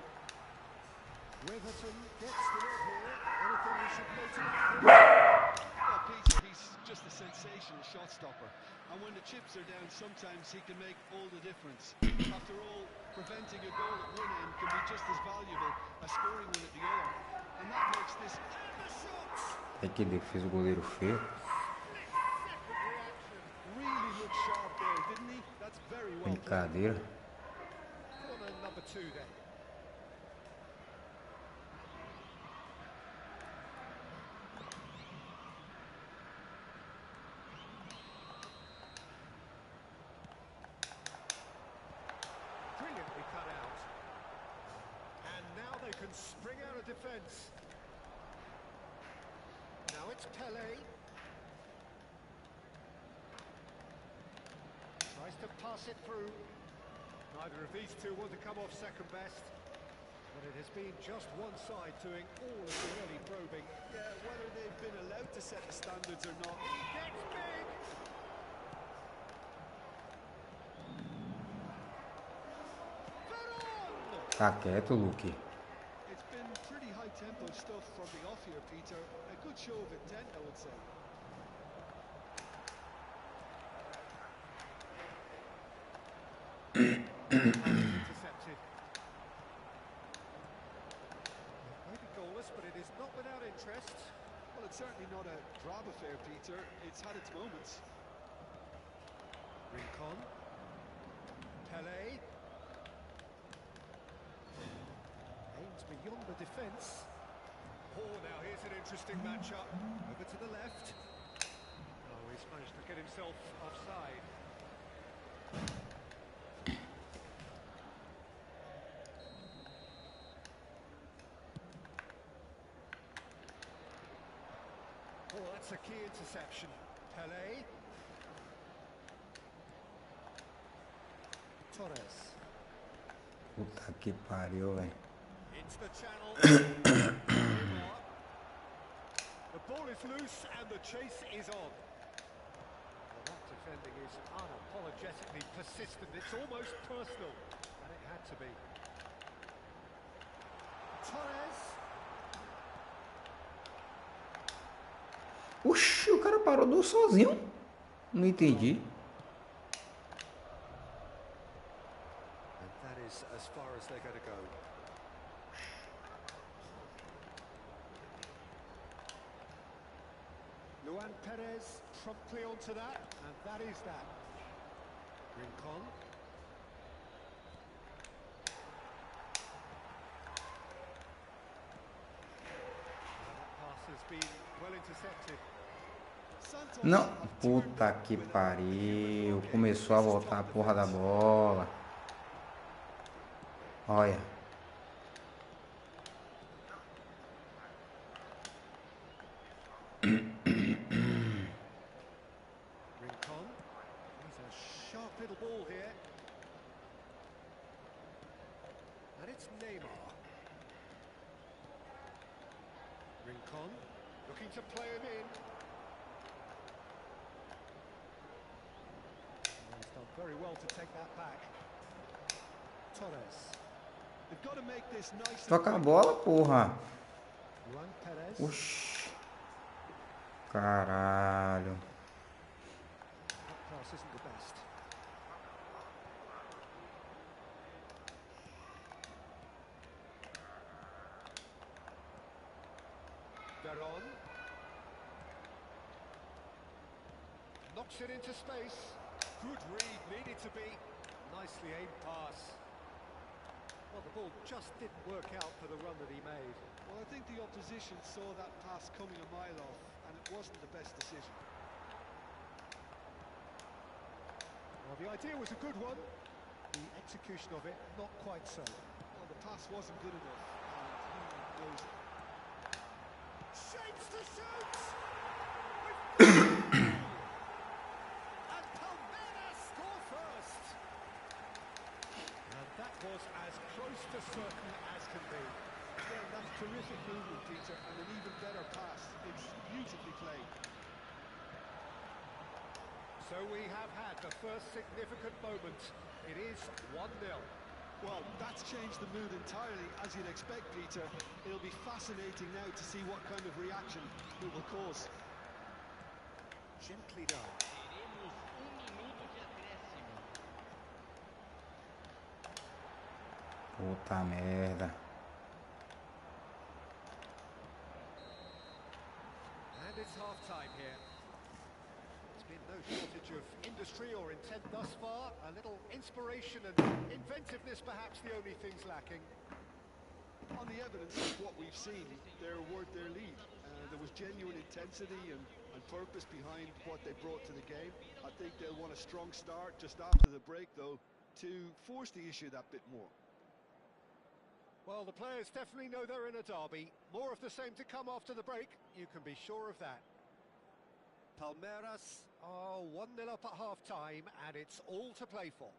Weatherton gets the nod here. Anything we should note about him? Well, Peter, he's just a sensational shot stopper. And when the chips are down, sometimes he can make all the difference. After all, preventing a goal at one end can be just as valuable as scoring one at the other. And that makes this... And the shots! É que defesa o goleiro feio. Really looked sharp there, didn't he? That's very well played. Brincadeira. Corner number 2 then. Brilliantly cut out. And now they can spring out of defence. Now it's Pelé. Tries to pass it through. Neither of these two want to come off second best. But it has been just one side doing all of the early probing. Yeah, whether they've been allowed to set the standards or not. He gets big! Veron! Tá quieto, Luke. It's been pretty high-tempo stuff from the off here, Peter. A good show of intent, I would say. Intercepted. Maybe goalless, but it is not without interest. Well, it's certainly not a drab affair, Peter. It's had its moments. Rincon. Pelé. Aims beyond the defence. Oh, now here's an interesting matchup. Over to the left. Oh, he's managed to get himself offside. Oh, that's a key interception. Pele. Torres. Puta que pariu, velho. Into the channel. The ball is loose and the chase is on. Well, that defending is unapologetically persistent. It's almost personal. And it had to be. Torres. Oxi, o cara parou sozinho. Não entendi. And that is as far as they're going to go. Luan Perez promptly onto that, and that is that. Rincon. That pass has been well intercepted. Não. Puta que pariu. Começou a voltar a porra da bola. Olha. Rincon. He's a sharp little ball here. And it's Neymar. Rincon. Looking to play him in. Oh, he's done very well to take that back. Torres. They've got to make this nice. Toca a bola, porra. Luan Perez. Oxi. Caralho. That pass isn't the best. Veron. Knocks it into space. Good read, needed to be. Nicely aimed pass. Well, the ball just didn't work out for the run that he made. Well, I think the opposition saw that pass coming a mile off, and it wasn't the best decision. Well, the idea was a good one. The execution of it, not quite so. Well, the pass wasn't good enough, and he knows it. Shapes to shoot! And Palmeiras score first! And that was as close to certain as can be. Yeah, that's terrific movement, Peter, and an even better pass. It's beautifully played. So we have had the first significant moment. It is 1-0. Well, that's changed the mood entirely, as you'd expect, Peter. It'll be fascinating now to see what kind of reaction it will cause. Gently done. Teremos minuto de acréscimo. Puta merda. And it's half-time here. There's been no shortage of industry or intent thus far. A little inspiration and inventiveness, perhaps the only things lacking. On the evidence of what we've seen, they're worth their lead. There was genuine intensity and purpose behind what they brought to the game. I think they'll want a strong start just after the break, though, to force the issue that bit more. Well, the players definitely know they're in a derby. More of the same to come after the break, you can be sure of that. Palmeiras are 1-0 up at half-time, and it's all to play for.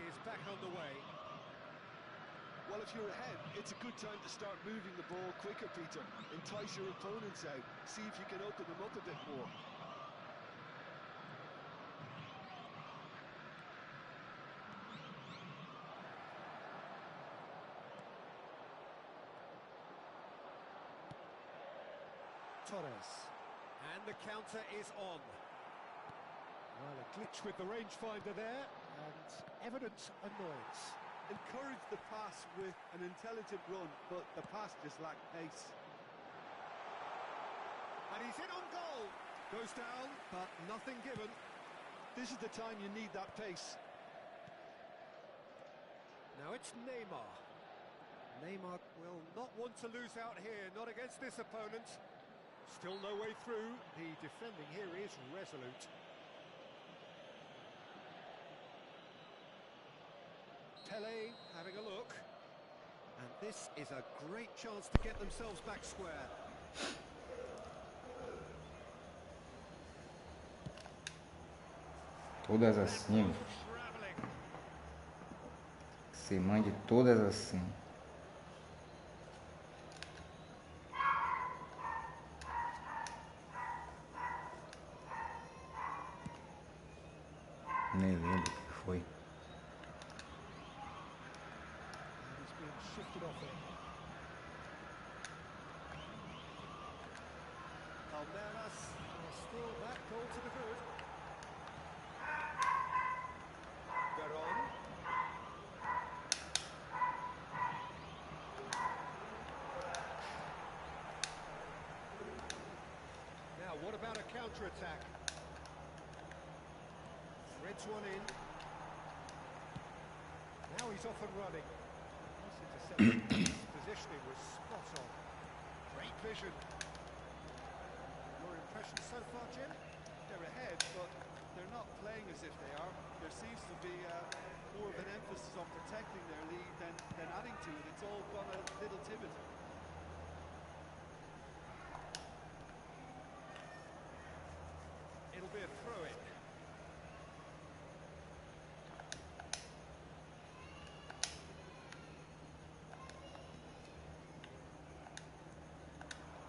is back on the way. Well, if you're ahead, it's a good time to start moving the ball quicker, Peter. Entice your opponents out. See if you can open them up a bit more. Torres. And the counter is on. Well, a glitch with the rangefinder there, and evident annoyance. Encourage the pass with an intelligent run, but the pass just lacked pace. And he's in on goal. Goes down, but nothing given. This is the time you need that pace. Now it's Neymar. Neymar will not want to lose out here, not against this opponent. Still no way through. The defending here is resolute. Pele having a look. And this is a great chance to get themselves back square. Todas assim. Você mande todas assim. Nem lembro o que foi. He's being shifted off it. Palmeiras will still that goal to the good. Veron. Now, what about a counter-attack? Threads one in. Now he's off and running. This interception, positioning was spot on. Great vision. Your impression so far, Jim? They're ahead, but they're not playing as if they are. There seems to be more of an emphasis on protecting their lead than adding to it. It's all gone a little timid. It'll be a throw-in.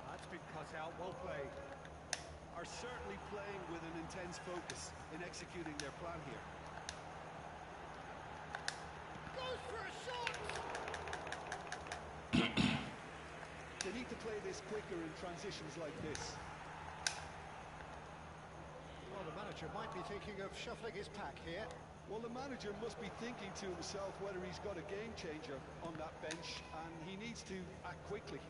That's been cut out, well played. Are certainly playing with an intense focus in executing their plan here. Goes for a shot! They need to play this quicker in transitions like this. Well, the manager might be thinking of shuffling his pack here. Well, the manager must be thinking to himself whether he's got a game changer on that bench, and he needs to act quickly.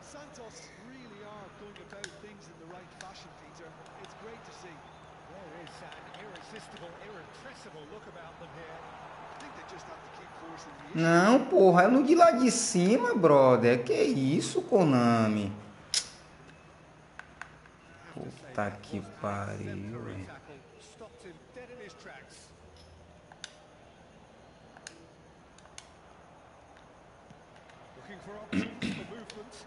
Santos really are going about things in the right fashion, Peter. It's great to see. There is an irresistible, irrepressible look about them here. I think they just have to keep forcing the issue. Não, porra, é no de lá de cima, brother. Que isso, Konami? Puta que pariu, velho. Stopped him dead in his tracks. Looking for options for movement.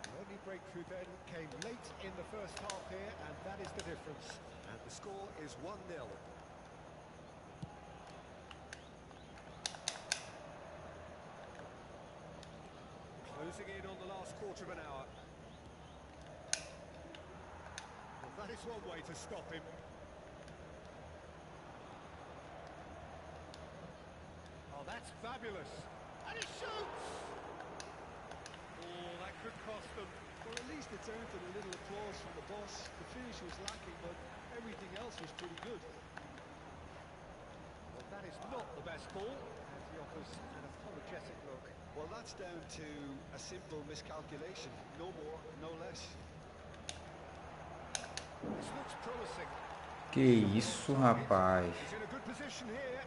The only breakthrough then came late in the first half here, and that is the difference. And the score is 1-0. Closing in on the last quarter of an hour. Well, that is one way to stop him. Oh, that's fabulous. And he shoots! Oh, that could cost them. Well, at least it's earned a little applause from the boss. The finish was lacking, but everything else was pretty good. Well, that is not the best ball, as he offers an apologetic look. Well, that's down to a simple miscalculation. No more, no less. This looks promising. Que isso, rapaz. He's in a good position here.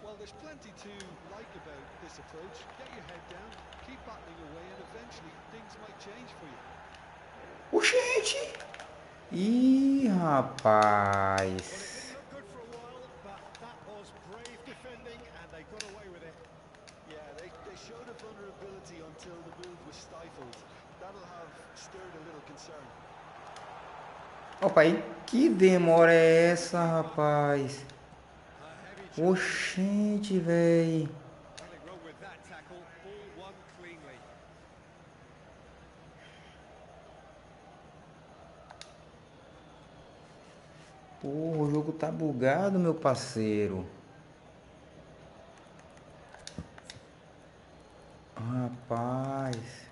Well, there's plenty to like about this approach. Get your head down, keep battling away, and eventually things might change for you. Oxente! Ih, rapaz. Well, it didn't look good for a while, but concern. Opa, aí que demora é essa, rapaz? A heavy challenge. Oxente, véi. Nothing wrong with that tackle. Ball won cleanly. Porra, o jogo tá bugado, meu parceiro. Rapaz.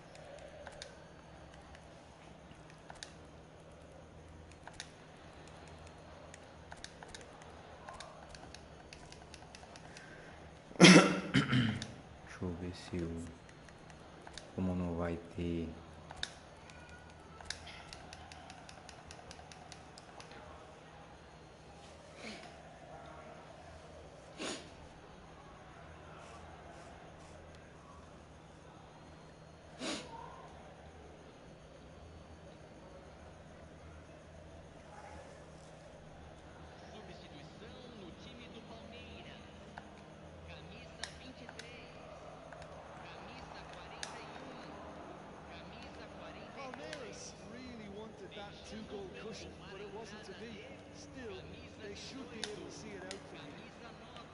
Deixa eu ver se o... Como não vai ter... Substituição no time do Palmeiras. Camisa 23. Camisa 41. Camisa 42. Palmeiras really wanted that two-goal cushion, but it wasn't to be. Still, they should be able to see it out for you. Camisa 9.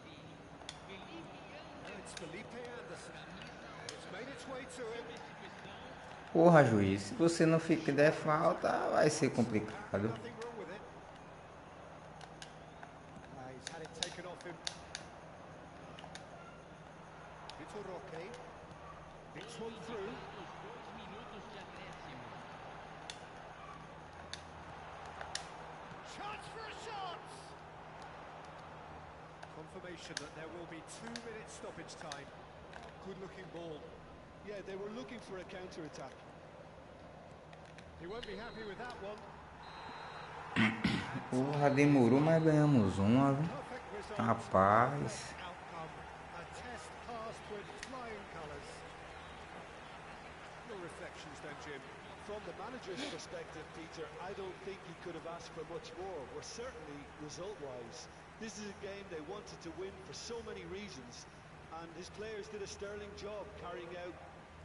Felipe And it's Felipe Anderson. It's made its way to him. Porra, juiz, se você não der falta, vai ser complicado. Nothing wrong with it. He's had it taken off him. Vitor Roque. Beats one through. Os 2 minutos de acréscimo. Chance for a shot! Confirmation that there will be 2 minutes stoppage time. Good looking ball. Yeah, they were looking for a counter-attack. He won't be happy with that one. Porra, demorou, mas ganhamos uma, viu? Perfect result. Rapaz. Perfect outcome. A test passed with flying colours. No reflections then, Jim. From the manager's perspective, Peter, I don't think he could have asked for much more. We're certainly result-wise. This is a game they wanted to win for so many reasons, and his players did a sterling job carrying out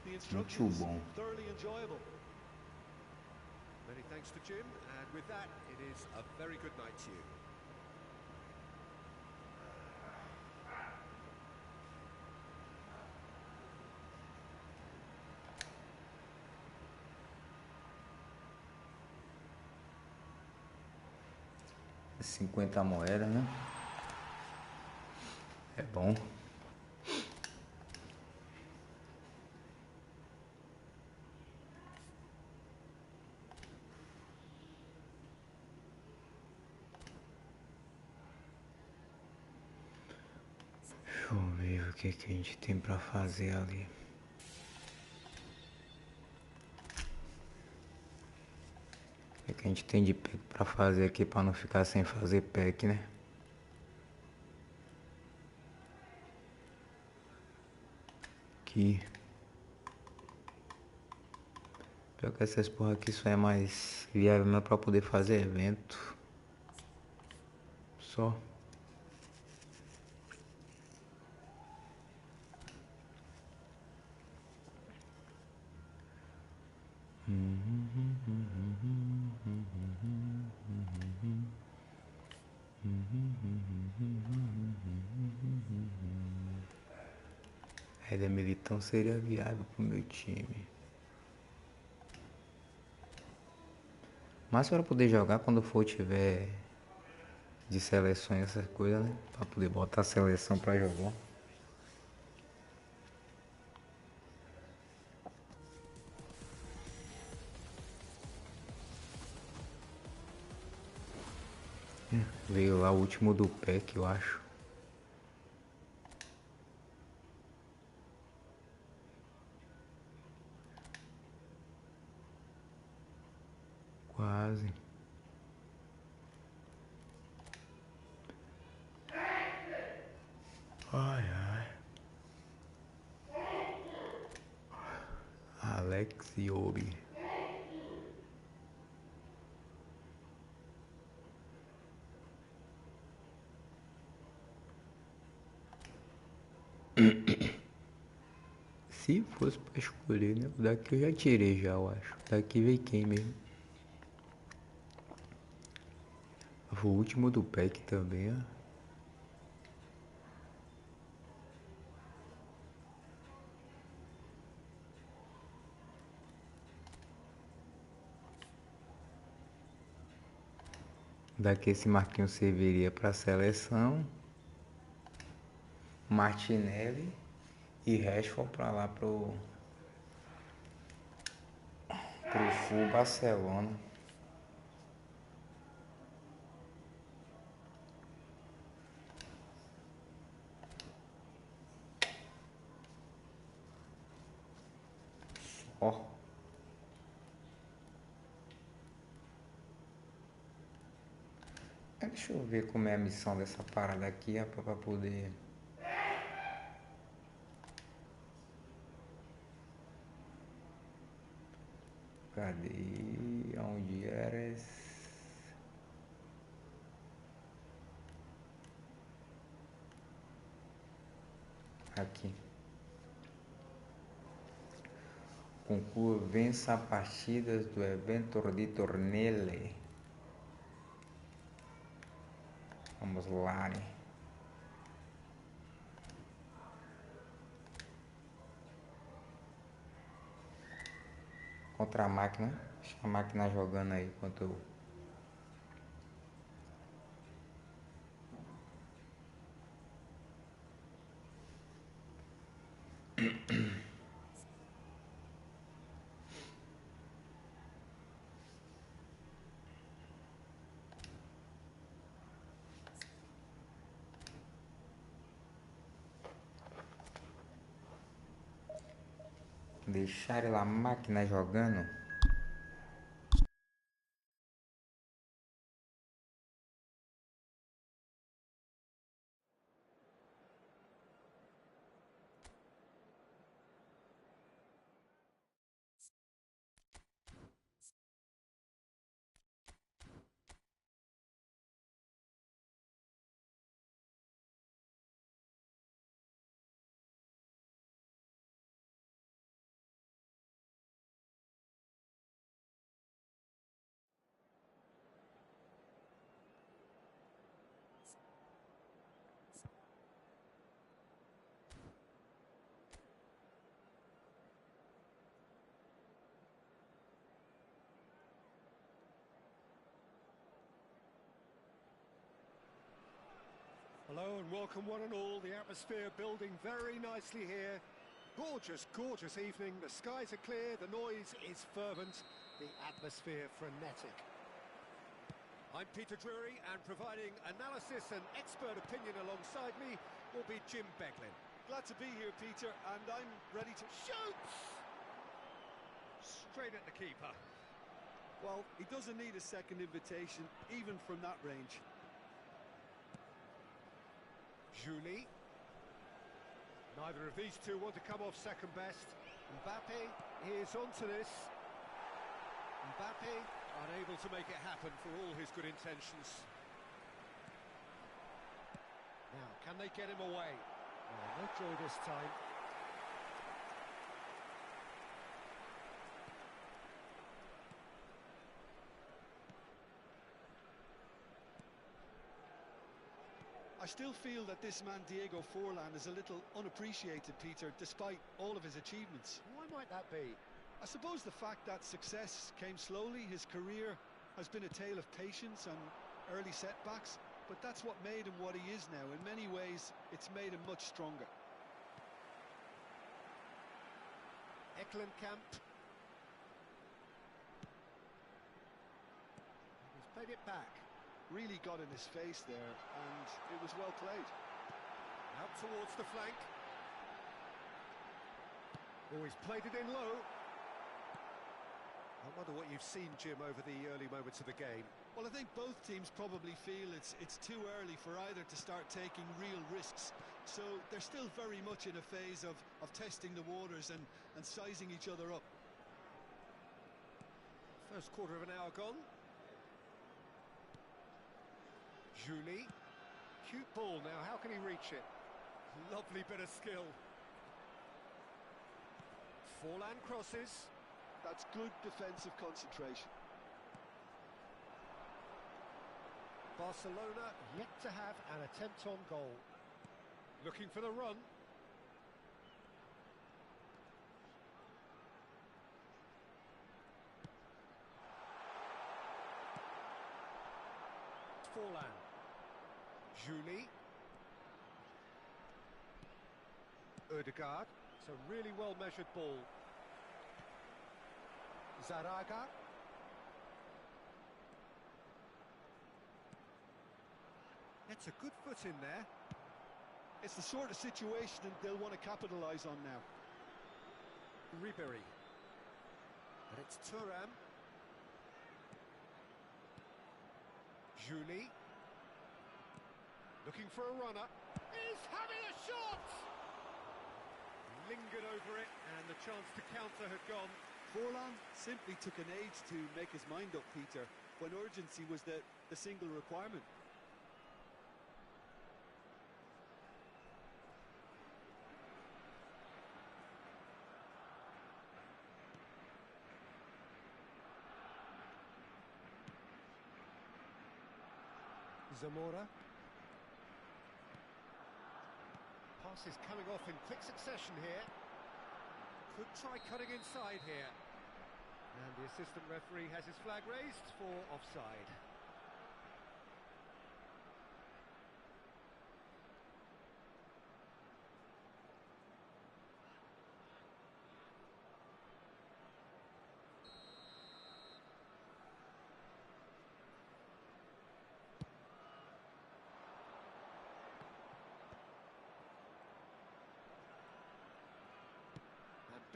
the instructions. bom. Thoroughly enjoyable. Many thanks to Jim, and with that, it is a very good night to you. $50 moedas, né? É bom. Deixa eu ver o que a gente tem pra fazer ali. O que a gente tem de pack pra fazer aqui pra não ficar sem fazer pack, né? Aqui. Pior que essas porra aqui só é mais viável mesmo pra poder fazer evento. Só. A Eda Militão seria viável pro meu time. Mas para poder jogar quando for tiver de seleções, essas coisas, né? Pra poder botar a seleção pra jogar. Veio lá o último do pack, eu acho. Quase. Ai, ai. Alex-Gamer. Se fosse pra escolher, né? O daqui eu já tirei já, eu acho. O daqui veio quem mesmo? O último do pack também, ó. Daqui esse Marquinhos serviria para a seleção. Martinelli e Rashford para lá pro full Barcelona. Ó. Deixa eu ver como é a missão dessa parada aqui, para poder... Cadê? Onde era? Aqui. Concurso vença partidas do evento de torneio. Vamos lá, né? Contra a máquina. Deixa a máquina jogando aí enquanto eu... Deixar a máquina jogando. Hello and welcome one and all. The atmosphere building very nicely here. Gorgeous, gorgeous evening. The skies are clear, the noise is fervent, the atmosphere frenetic. I'm Peter Drury, and providing analysis and expert opinion alongside me will be Jim Beglin. Glad to be here, Peter, and I'm ready to shoot! Straight at the keeper. Well, he doesn't need a second invitation, even from that range. Julie. Neither of these two want to come off second best. Mbappe is onto this. Mbappe unable to make it happen for all his good intentions. Now, can they get him away? No joy this time. I still feel that this man Diego Forlan is a little unappreciated, Peter, despite all of his achievements. Why might that be? I suppose the fact that success came slowly, his career has been a tale of patience and early setbacks, but that's what made him what he is now. In many ways, it's made him much stronger. Eklenkamp. He's played it back. Really got in his face there, and it was well played. Out towards the flank. Oh, he's played it in low. I wonder what you've seen, Jim, over the early moments of the game. Well, I think both teams probably feel it's too early for either to start taking real risks. So they're still very much in a phase of testing the waters and sizing each other up. First quarter of an hour gone. Julie. Cute ball now, how can he reach it? Lovely bit of skill. Forlan crosses. That's good defensive concentration. Barcelona yet to have an attempt on goal. Looking for the run. Forlan. Julie. Ødegaard. It's a really well-measured ball. Zaraga. Gets a good foot in there. It's the sort of situation they'll want to capitalise on now. Ribéry. But it's Thuram. Julie. Looking for a runner. He's having a shot! Lingered over it, and the chance to counter had gone. Forlan simply took an age to make his mind up, Peter, when urgency was the single requirement. Zamora. Pass is coming off in quick succession here. Could try cutting inside here. And the assistant referee has his flag raised for offside.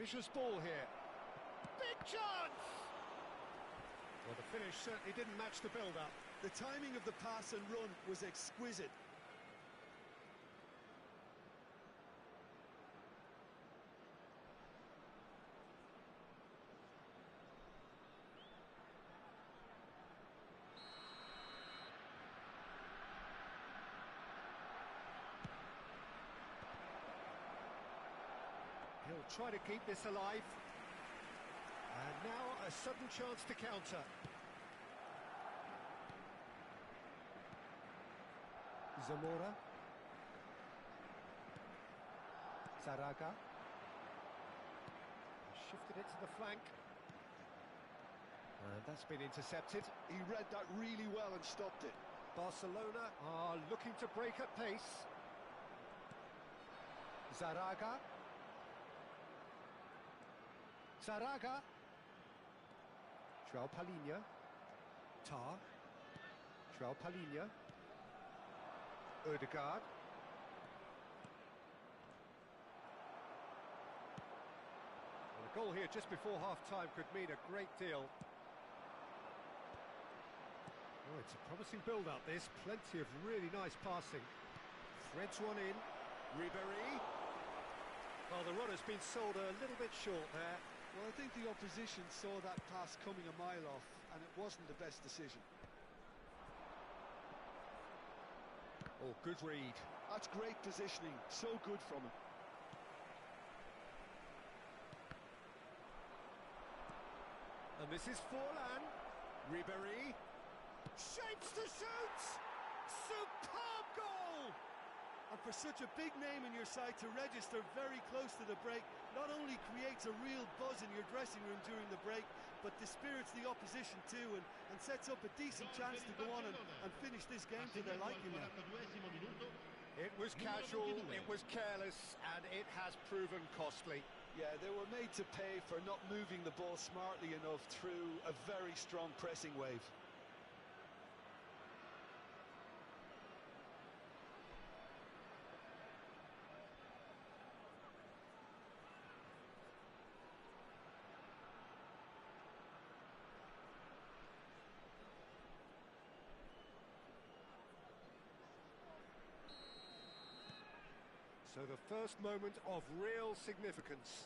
Ambitious ball here. Big chance! Well, the finish certainly didn't match the build-up. The timing of the pass and run was exquisite. He'll try to keep this alive. And now a sudden chance to counter. Zamora. Zaraga. Shifted it to the flank. And that's been intercepted. He read that really well and stopped it. Barcelona are looking to break at pace. Zaraga. Zaraga. João Palhinha. Tar. João Palhinha. Ødegaard. Well, a goal here just before half-time could mean a great deal. Oh, it's a promising build-up, this. Plenty of really nice passing. Threads one in. Ribéry. Well, the runner's been sold a little bit short there. Well, I think the opposition saw that pass coming a mile off, and it wasn't the best decision. Oh, good read. That's great positioning, so good from him. And this is Forlan. Ribéry. Shapes to shoot! Superb goal! And for such a big name in your side to register very close to the break, not only creates a real buzz in your dressing room during the break, but dispirits the opposition too, and sets up a decent chance to go on and finish this game to their liking now. It was casual, it was careless, and it has proven costly. Yeah, they were made to pay for not moving the ball smartly enough through a very strong pressing wave. So the first moment of real significance.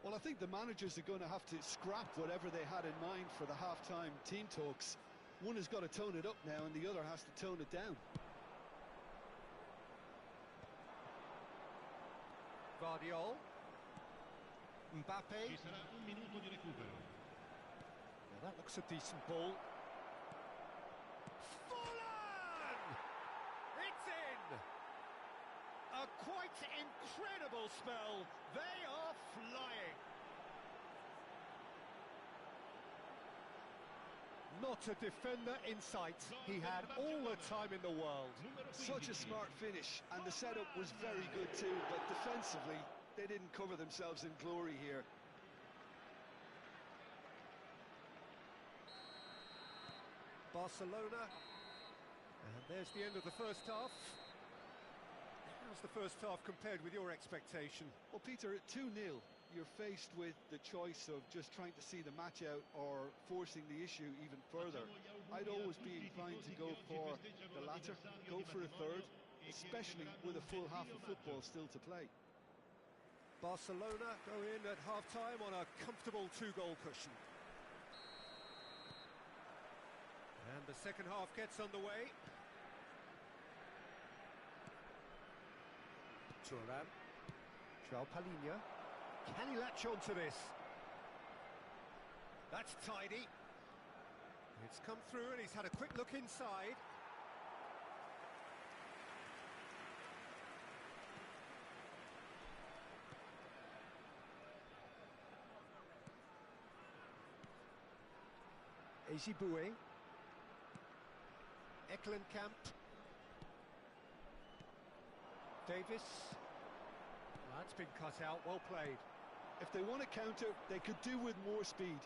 Well, I think the managers are going to have to scrap whatever they had in mind for the half-time team talks. One has got to tone it up now, and the other has to tone it down. Guardiola. Mbappe. Now that looks a decent ball. Forlan! A quite incredible spell. They are flying. Not a defender in sight. He had all the time in the world. Such a smart finish, and the setup was very good too, but defensively, they didn't cover themselves in glory here. Barcelona. And there's the end of the first half. How's the first half compared with your expectation? Well, Peter, at 2-0, you're faced with the choice of just trying to see the match out or forcing the issue even further. I'd always be inclined to go for the latter, go for a third, especially with a full half of football still to play. Barcelona go in at half-time on a comfortable 2-goal cushion. And the second half gets underway. Thuram. João Palhinha. Can he latch on to this? That's tidy. It's come through and he's had a quick look inside. Ezibue. Eklenkamp. Davis. That's been cut out, well played. If they want to counter, they could do with more speed.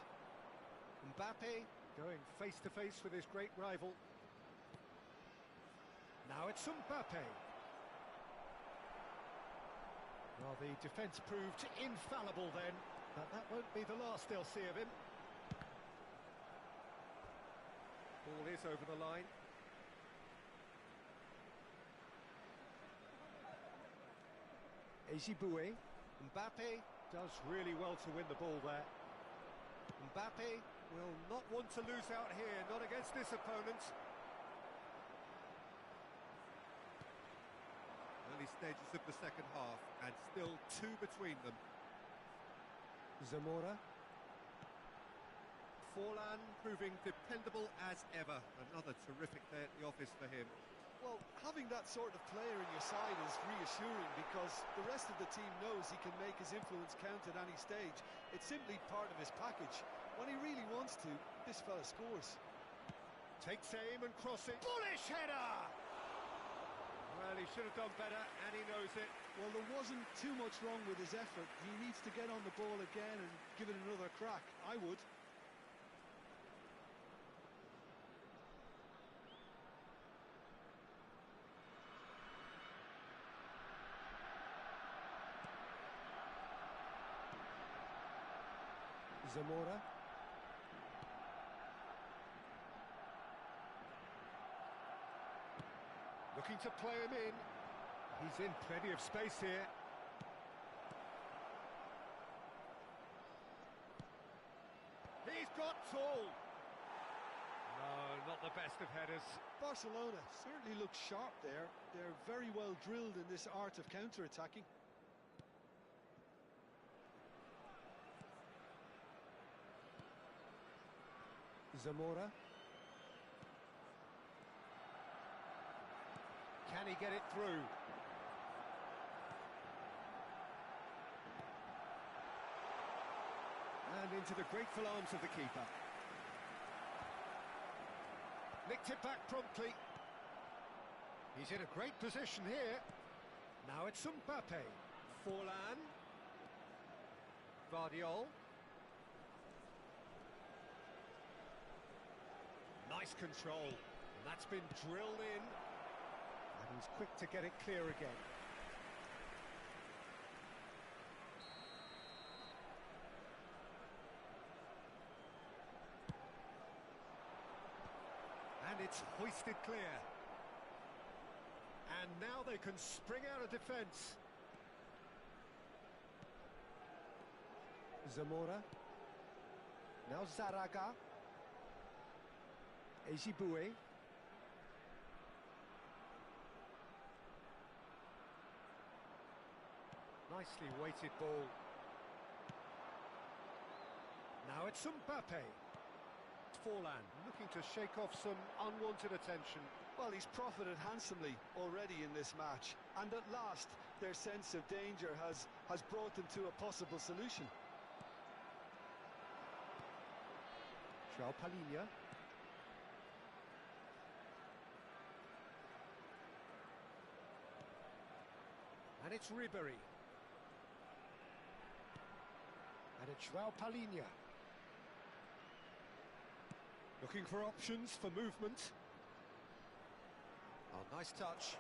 Mbappe going face-to-face with his great rival. Now it's Mbappe. Well, the defence proved infallible then, but that won't be the last they'll see of him. Ball is over the line. Ezibue. Mbappe does really well to win the ball there. Mbappe will not want to lose out here, not against this opponent. Early stages of the second half, and still 2 between them. Zamora. Forlan proving dependable as ever. Another terrific day at the office for him. Well, having that sort of player in your side is reassuring because the rest of the team knows he can make his influence count at any stage. It's simply part of his package. When he really wants to, this fella scores. Takes aim and crossing. Bullish header! Well, he should have done better, and he knows it. Well, there wasn't too much wrong with his effort. He needs to get on the ball again and give it another crack. I would. Zamora. Looking to play him in. He's in plenty of space here. He's got tall. No, not the best of headers. Barcelona certainly looks sharp there. They're very well drilled in this art of counter-attacking. Zamora. Can he get it through? And into the grateful arms of the keeper. Nicked it back promptly. He's in a great position here. Now it's Mbappe. Forlan. Vardiol. Nice control, and that's been drilled in, and he's quick to get it clear again. And it's hoisted clear. And now they can spring out of defence. Zamora. Now Zaraga. Ezibue. Nicely weighted ball. Now it's Mbappe. Forlan looking to shake off some unwanted attention. Well, he's profited handsomely already in this match, and at last their sense of danger has brought them to a possible solution. João Palhinha. And it's Ribery. And it's João Palhinha. Looking for options for movement. Oh, nice touch.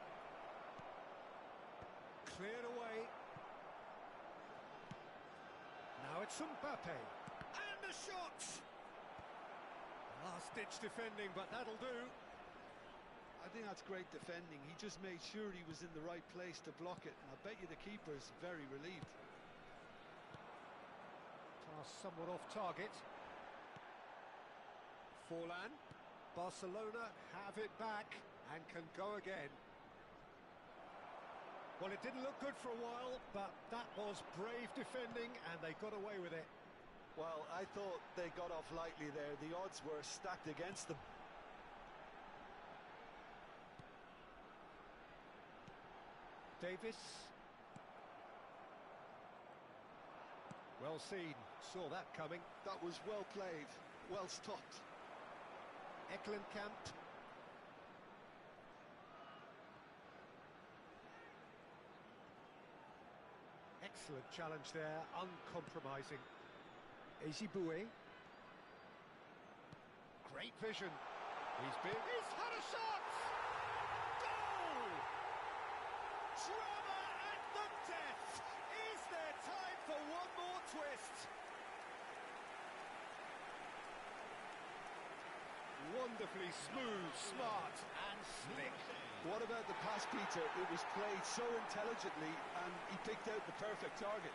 Cleared away. Now it's Mbappe. And the shot! Last-ditch defending, but that'll do. I think that's great defending. He just made sure he was in the right place to block it, and I bet you the keeper's very relieved. Pass somewhat off target. Forlan. Barcelona have it back and can go again. Well, it didn't look good for a while, but that was brave defending and they got away with it. Well, I thought they got off lightly there. The odds were stacked against them. Davis. Well seen, saw that coming. That was well played, well stopped. Eklenkamp. Excellent challenge there, uncompromising. Ezibue. Great vision. He's had a shot! Goal! Drama at the death! Is there time for one more twist? Wonderfully smooth, smart and slick. What about the pass, Peter? It was played so intelligently and he picked out the perfect target.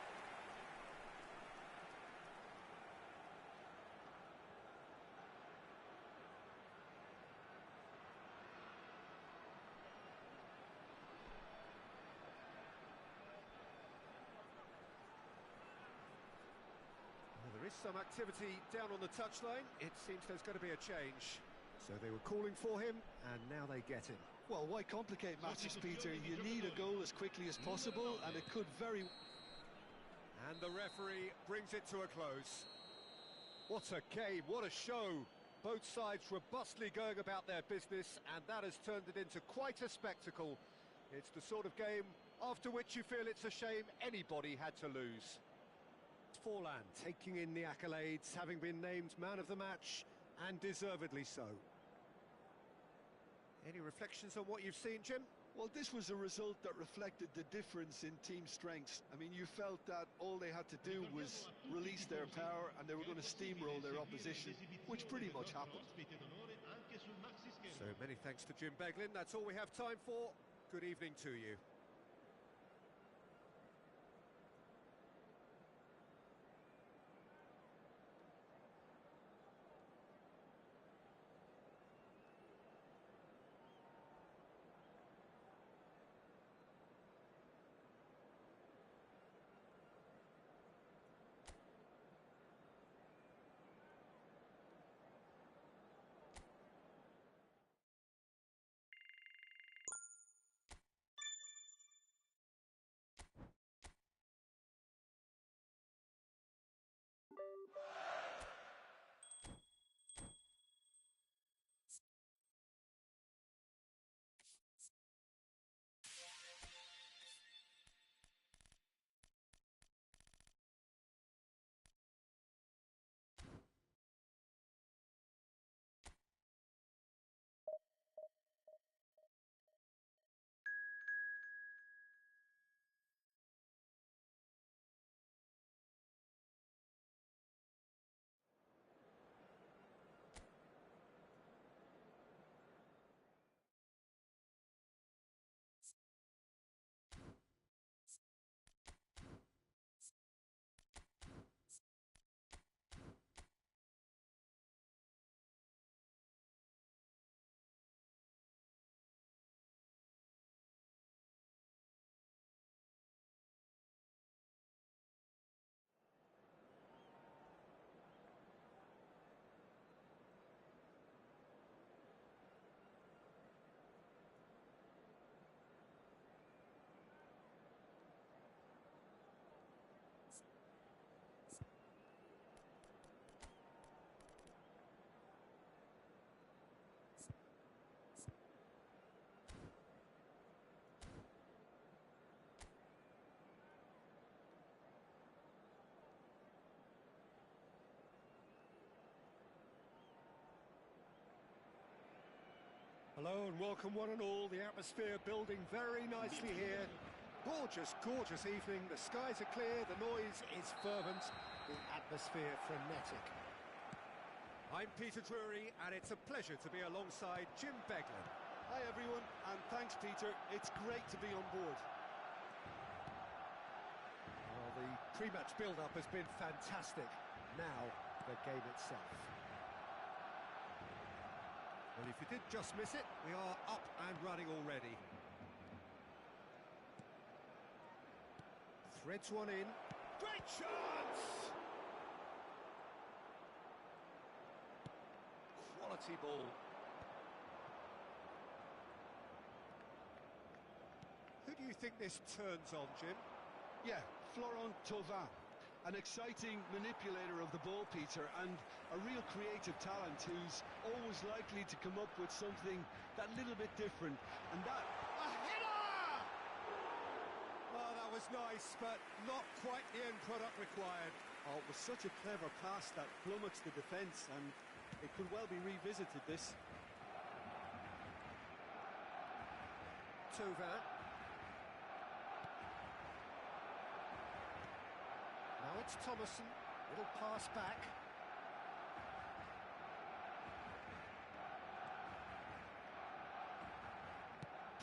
Well, there is some activity down on the touchline. It seems there's going to be a change. So they were calling for him, and now they get him. Well, why complicate matters, Peter? You need a goal as quickly as possible, and it could very... And the referee brings it to a close. What a game, what a show. Both sides robustly going about their business, and that has turned it into quite a spectacle. It's the sort of game after which you feel it's a shame anybody had to lose. Forlan taking in the accolades, having been named man of the match, and deservedly so. Any reflections on what you've seen, Jim? Well, this was a result that reflected the difference in team strengths. I mean, you felt that all they had to do was release their power and they were going to steamroll their opposition, which pretty much happened. So many thanks to Jim Beglin. That's all we have time for. Good evening to you. Hello and welcome one and all. The atmosphere building very nicely here. Gorgeous, gorgeous evening. The skies are clear, the noise is fervent, the atmosphere frenetic. I'm Peter Drury and it's a pleasure to be alongside Jim Beglin. Hi everyone, and thanks Peter. It's great to be on board. Well, the pre-match build-up has been fantastic. Now, the game itself. Well, if you did just miss it, we are up and running already. Threads one in. Great chance! Quality ball. Who do you think this turns on, Jim? Yeah, Florent Thauvin. An exciting manipulator of the ball, Peter, and a real creative talent who's always likely to come up with something that little bit different. And that... A header! Oh, that was nice, but not quite the end product required. Oh, it was such a clever pass that flummoxed the defence, and it could well be revisited, this. Thauvin. Now it's Thomason, little pass back.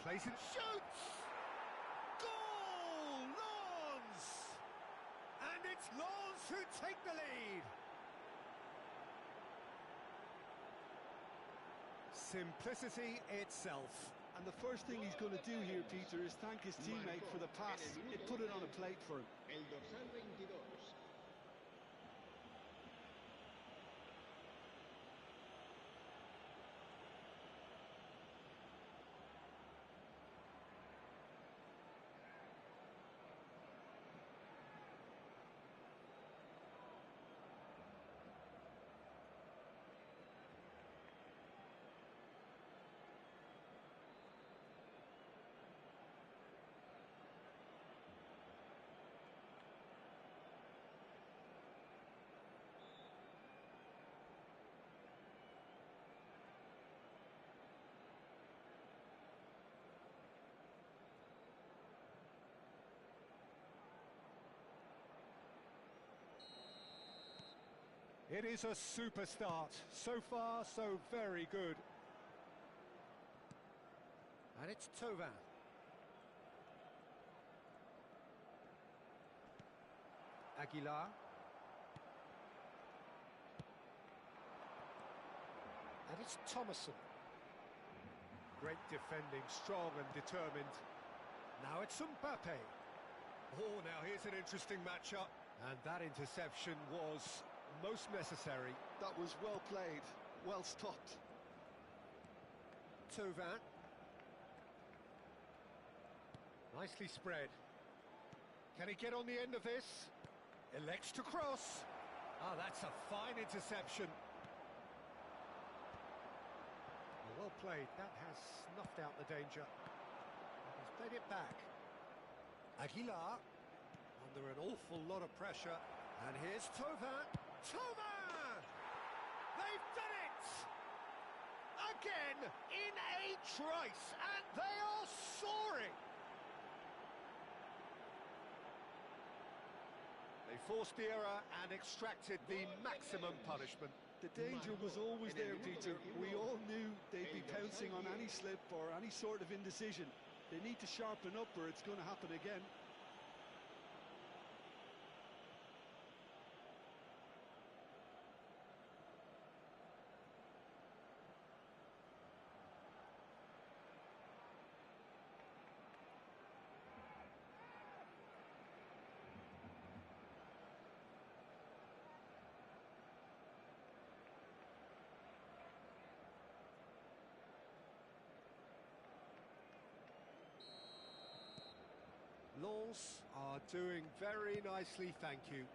Plays it, shoots! Goal! Lons! And it's Lons who take the lead! Simplicity itself. And the first thing he's going to do here, Peter, is thank his teammate for the pass. It put it on a plate for him. El dorsal 22. It is a super start. So far, so very good. And it's Thauvin. Aguilar. And it's Thomason. Great defending, strong and determined. Now it's Mbappe. Oh, now here's an interesting matchup. And that interception was most necessary. That was well played, well stopped. Thauvin. Nicely spread. Can he get on the end of this? Elects to cross. Ah, that's a fine interception. Well played. That has snuffed out the danger. He's played it back. Aguilar. Under an awful lot of pressure. And here's Thauvin. Thauvin! They've done it! Again, in a trice, and they are soaring! They forced the error and extracted the maximum punishment. The danger was always there, Peter. We all knew they'd be pouncing on any slip or any sort of indecision. They need to sharpen up or it's going to happen again. Lens are doing very nicely, thank you.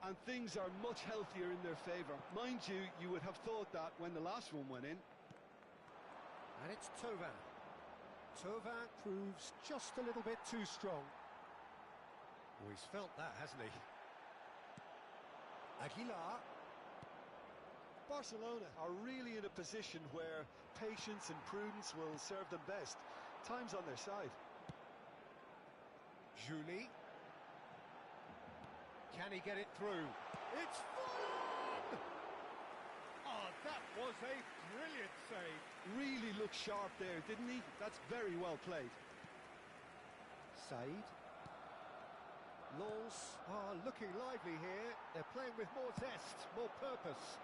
And things are much healthier in their favour. Mind you, you would have thought that when the last one went in. And it's Thauvin. Thauvin proves just a little bit too strong. Oh, he's felt that, hasn't he? Aguilar. Barcelona are really in a position where patience and prudence will serve them best. Time's on their side. Julie. Can he get it through? It's fun! Oh, that was a brilliant save. Really looked sharp there, didn't he? That's very well played. Said. Lawls are looking lively here. They're playing with more zest, more purpose.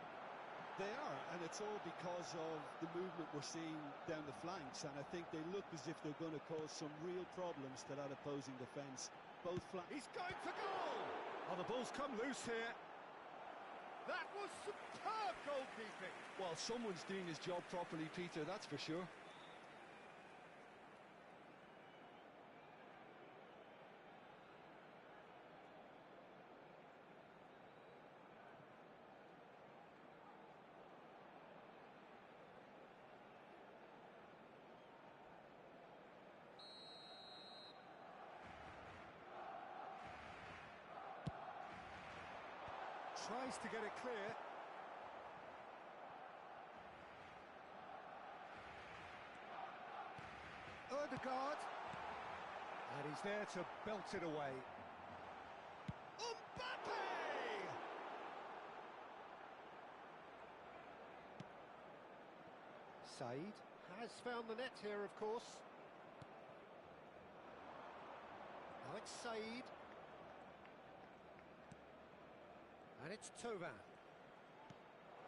They are, and it's all because of the movement we're seeing down the flanks, and I think they look as if they're going to cause some real problems to that opposing defence. Both flanks. He's going for goal! Oh, the ball's come loose here. That was superb goalkeeping. Well, someone's doing his job properly, Peter, that's for sure. Tries to get it clear. Odegaard. And he's there to belt it away. Mbappe! Said has found the net here, of course. Now it's Said. And it's Tovan.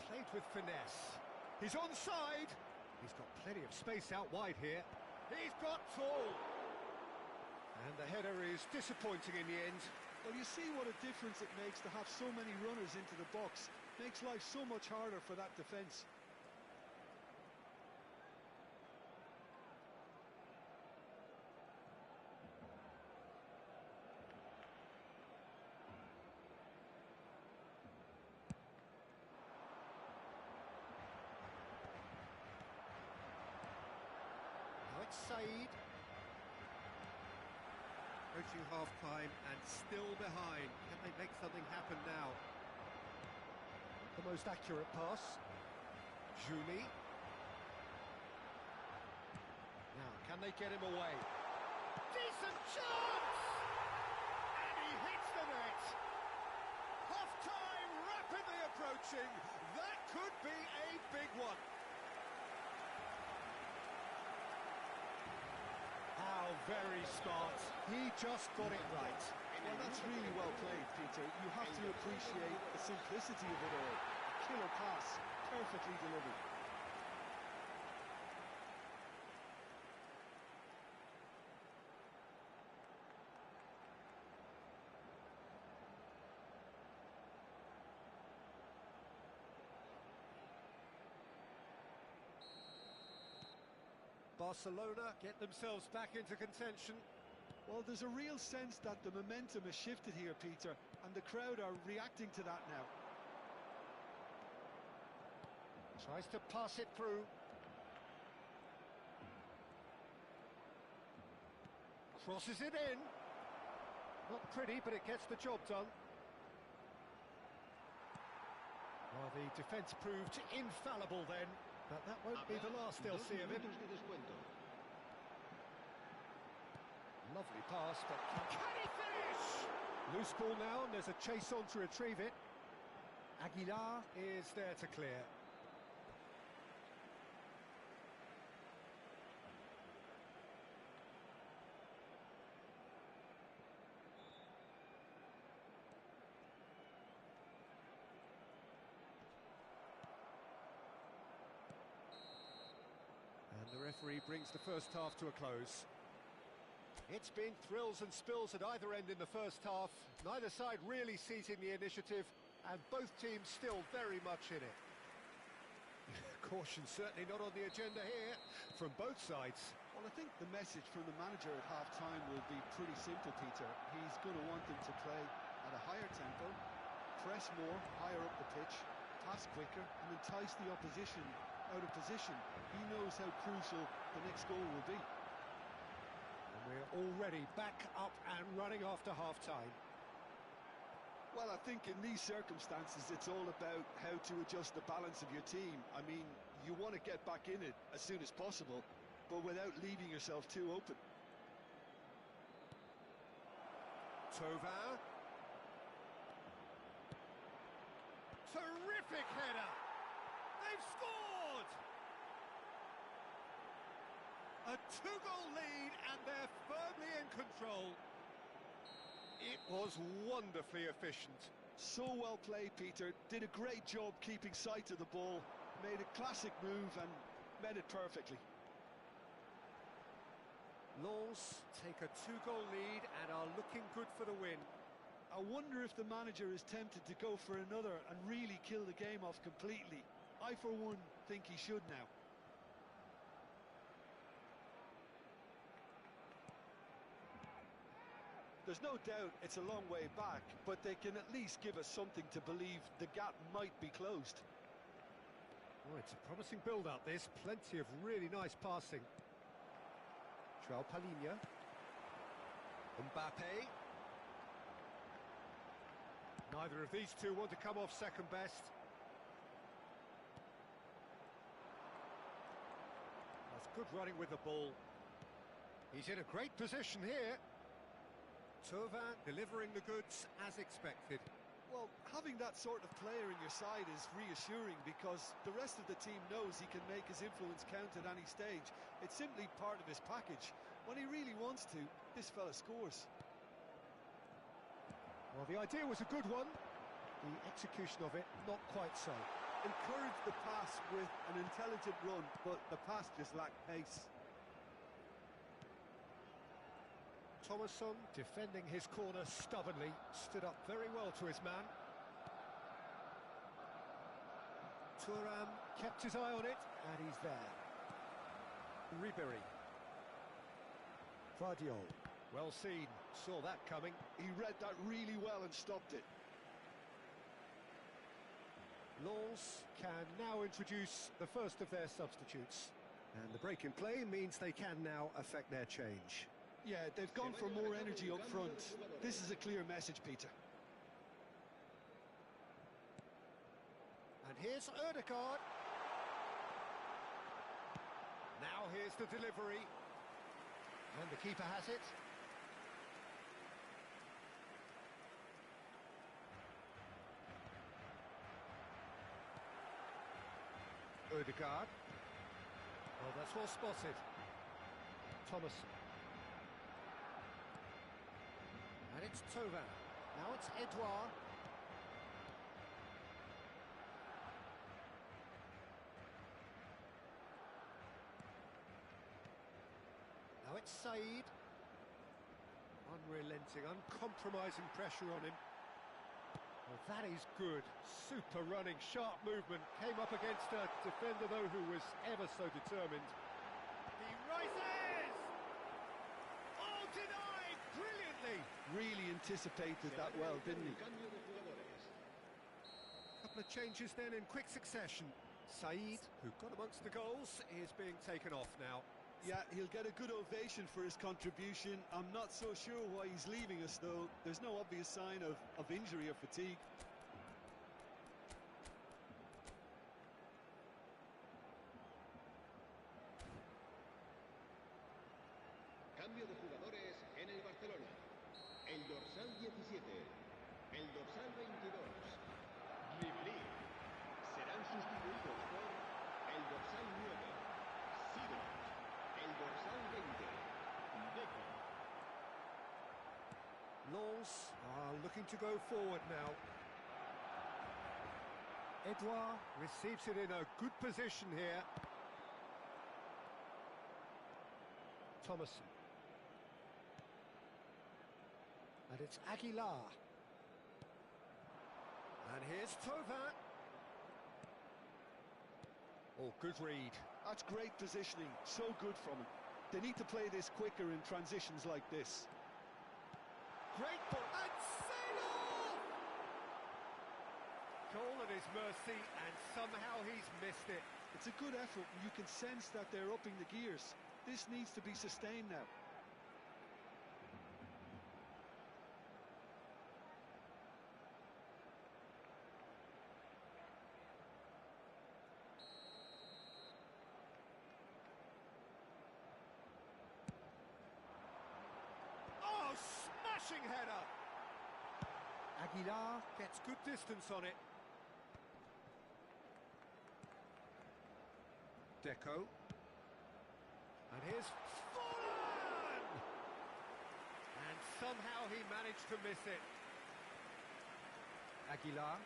Played with finesse. He's onside. He's got plenty of space out wide here. He's got tall. And the header is disappointing in the end. Well, you see what a difference it makes to have so many runners into the box. Makes life so much harder for that defence. Said. Approaching half-time and still behind. Can they make something happen now? The most accurate pass. Julie. Now, can they get him away? Decent chance! And he hits the net! Half-time rapidly approaching. That could be a big one. How very smart. He just got it right. Well, that's really well played, Peter. You have to appreciate the simplicity of it all. A killer pass, perfectly delivered. Barcelona get themselves back into contention. Well, there's a real sense that the momentum has shifted here, Peter, and the crowd are reacting to that now. Tries to pass it through. Crosses it in. Not pretty, but it gets the job done. Well, the defence proved infallible then. But that won't be the last they'll see of him. Lovely pass, but can he finish? Loose ball now, and there's a chase on to retrieve it. Aguilar is there to clear. And the referee brings the first half to a close. It's been thrills and spills at either end in the first half. Neither side really seizing the initiative, and both teams still very much in it. Caution certainly not on the agenda here from both sides. Well, I think the message from the manager at half-time will be pretty simple, Peter. He's going to want them to play at a higher tempo, press more, higher up the pitch, pass quicker, and entice the opposition out of position. He knows how crucial the next goal will be. And we're already back up and running after half-time. Well, I think in these circumstances, it's all about how to adjust the balance of your team. I mean, you want to get back in it as soon as possible, but without leaving yourself too open. Tovin. Terrific header. They've scored! A two-goal lead and they're firmly in control. It was wonderfully efficient. So well played, Peter. Did a great job keeping sight of the ball. Made a classic move and met it perfectly. Lens take a two-goal lead and are looking good for the win. I wonder if the manager is tempted to go for another and really kill the game off completely. I, for one, think he should now. There's no doubt it's a long way back, but they can at least give us something to believe the gap might be closed. Oh, it's a promising build-up, this. Plenty of really nice passing. João Palhinha. Mbappe. Neither of these two want to come off second best. That's good running with the ball. He's in a great position here. Tovin delivering the goods as expected. Well, having that sort of player in your side is reassuring because the rest of the team knows he can make his influence count at any stage. It's simply part of his package. When he really wants to, this fella scores. Well, the idea was a good one. The execution of it, not quite so. Encouraged the pass with an intelligent run, but the pass just lacked pace. Thomasson defending his corner stubbornly, stood up very well to his man. Thuram kept his eye on it, and he's there. Ribéry. Guardiola. Well seen, saw that coming. He read that really well and stopped it. Lens can now introduce the first of their substitutes. And the break in play means they can now affect their change. Yeah, they've gone for more energy up front. This is a clear message, Peter. And here's Ødegaard. Now here's the delivery. And the keeper has it. Ødegaard. Well, that's well spotted. Thomasson. And it's Tovin. Now it's Edouard. Now it's Said. Unrelenting, uncompromising pressure on him. Well, that is good. Super running, sharp movement. Came up against a defender, though, who was ever so determined. He rises! Oh, denied! Brilliantly! Really anticipated that well, didn't he? Couple of changes then in quick succession. Said, who got amongst the goals, is being taken off now. Yeah, he'll get a good ovation for his contribution. I'm not so sure why he's leaving us, though. There's no obvious sign of injury or fatigue. Cambio de jugadores en el Barcelona. El dorsal 17, el dorsal 22, Ribéry. Serán sustituidos por el dorsal 9, Sido. El dorsal 20, Deixa. Lens are looking to go forward now. Edouard receives it in a good position here. Thomasson. And it's Aguilar. And here's Tovin. Oh, good read. That's great positioning. So good from him. They need to play this quicker in transitions like this. Great ball. And Sailor! Goal at his mercy, and somehow he's missed it. It's a good effort, and you can sense that they're upping the gears. This needs to be sustained now. Smashing header. Aguilar gets good distance on it. Deco. And here's Forlan! And somehow he managed to miss it. Aguilar.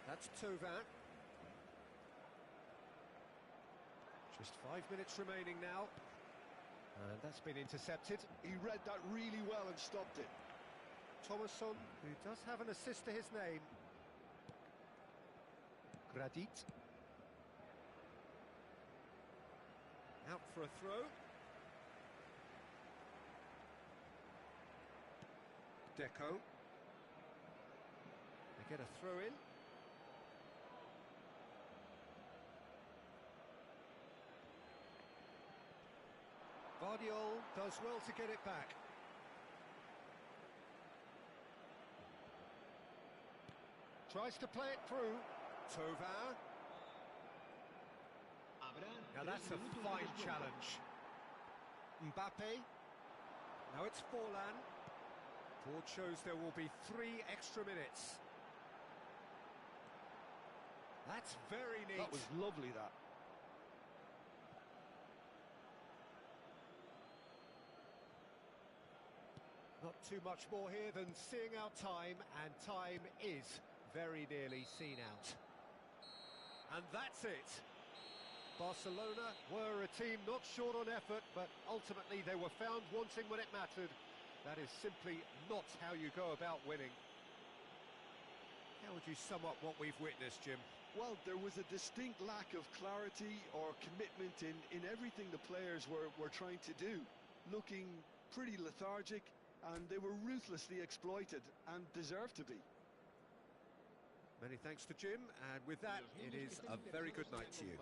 That's Tauvin. Just 5 minutes remaining now. And that's been intercepted. He read that really well and stopped it. Thomasson, who does have an assist to his name. Gradit. Out for a throw. Deco. They get a throw in. Vardiol does well to get it back. Tries to play it through. Tauvin. Now that's a fine challenge. Mbappe. Now it's Forlan. Board shows there will be 3 extra minutes. That's very neat. That was lovely, that. Not too much more here than seeing out time, and time is very nearly seen out. And that's it. Barcelona were a team not short on effort, but ultimately they were found wanting when it mattered. That is simply not how you go about winning. How would you sum up what we've witnessed, Jim? Well, there was a distinct lack of clarity or commitment in everything the players were trying to do. Looking pretty lethargic, and they were ruthlessly exploited and deserved to be. Many thanks to Jim, and with that, it is a very good night to you.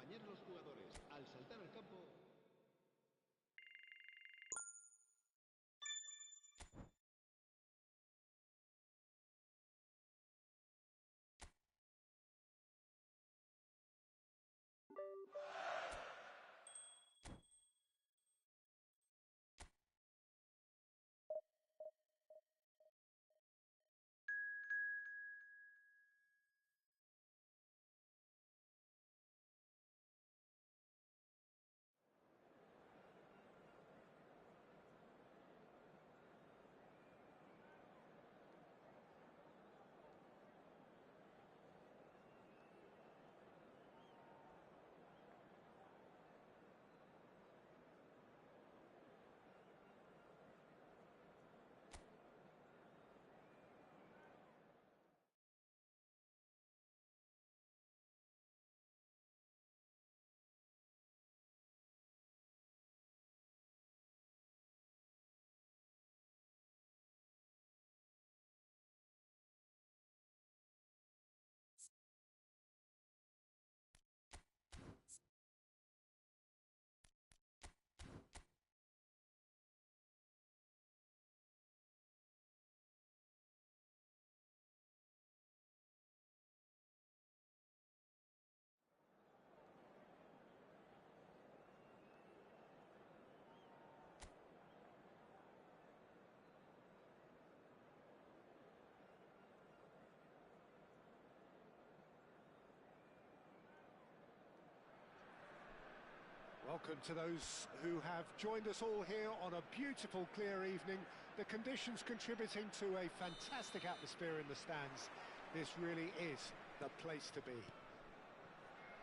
Welcome to those who have joined us all here on a beautiful, clear evening. The conditions contributing to a fantastic atmosphere in the stands. This really is the place to be.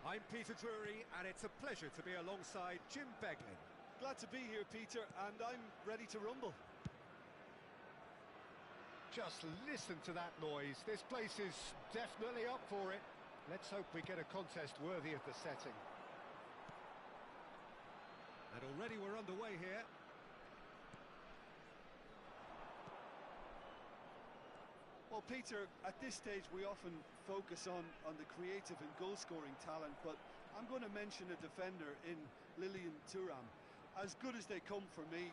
I'm Peter Drury, and it's a pleasure to be alongside Jim Beglin. Glad to be here, Peter, and I'm ready to rumble. Just listen to that noise. This place is definitely up for it. Let's hope we get a contest worthy of the setting. And already we're underway here. Well, Peter, at this stage we often focus on the creative and goal-scoring talent, but I'm going to mention a defender in Lilian Thuram. As good as they come for me,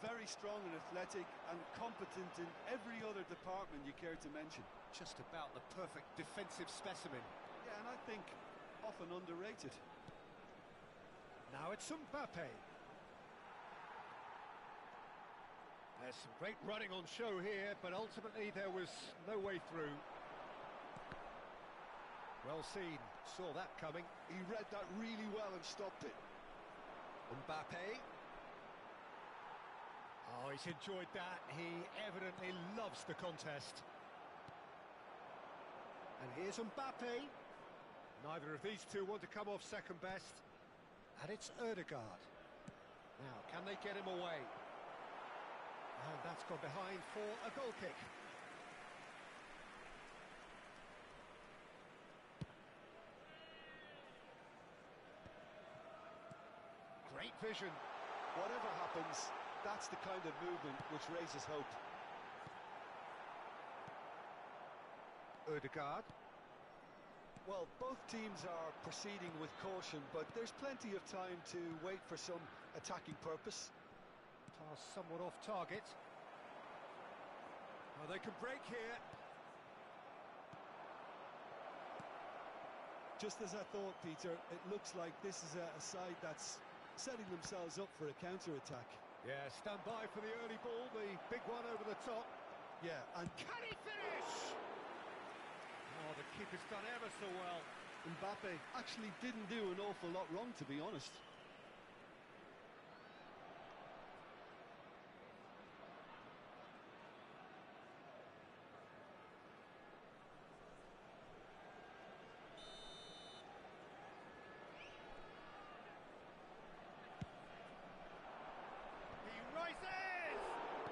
very strong and athletic and competent in every other department you care to mention. Just about the perfect defensive specimen. Yeah, and I think often underrated. Now it's Mbappe. There's some great running on show here, but ultimately there was no way through. Well seen, saw that coming. He read that really well and stopped it. Mbappe. Oh, he's enjoyed that. He evidently loves the contest. And here's Mbappe. Neither of these two want to come off second best. And it's Ødegaard. Now, can they get him away? And that's gone behind for a goal kick. Great vision. Whatever happens, that's the kind of movement which raises hope. Ødegaard. Well, both teams are proceeding with caution, but there's plenty of time to wait for some attacking purpose. Pass somewhat off target. Oh, they can break here. Just as I thought, Peter, it looks like this is a side that's setting themselves up for a counter-attack. Yeah, stand by for the early ball, the big one over the top. Yeah, and Can he finish? Oh, the keeper's done ever so well. Mbappe actually didn't do an awful lot wrong, to be honest. He rises!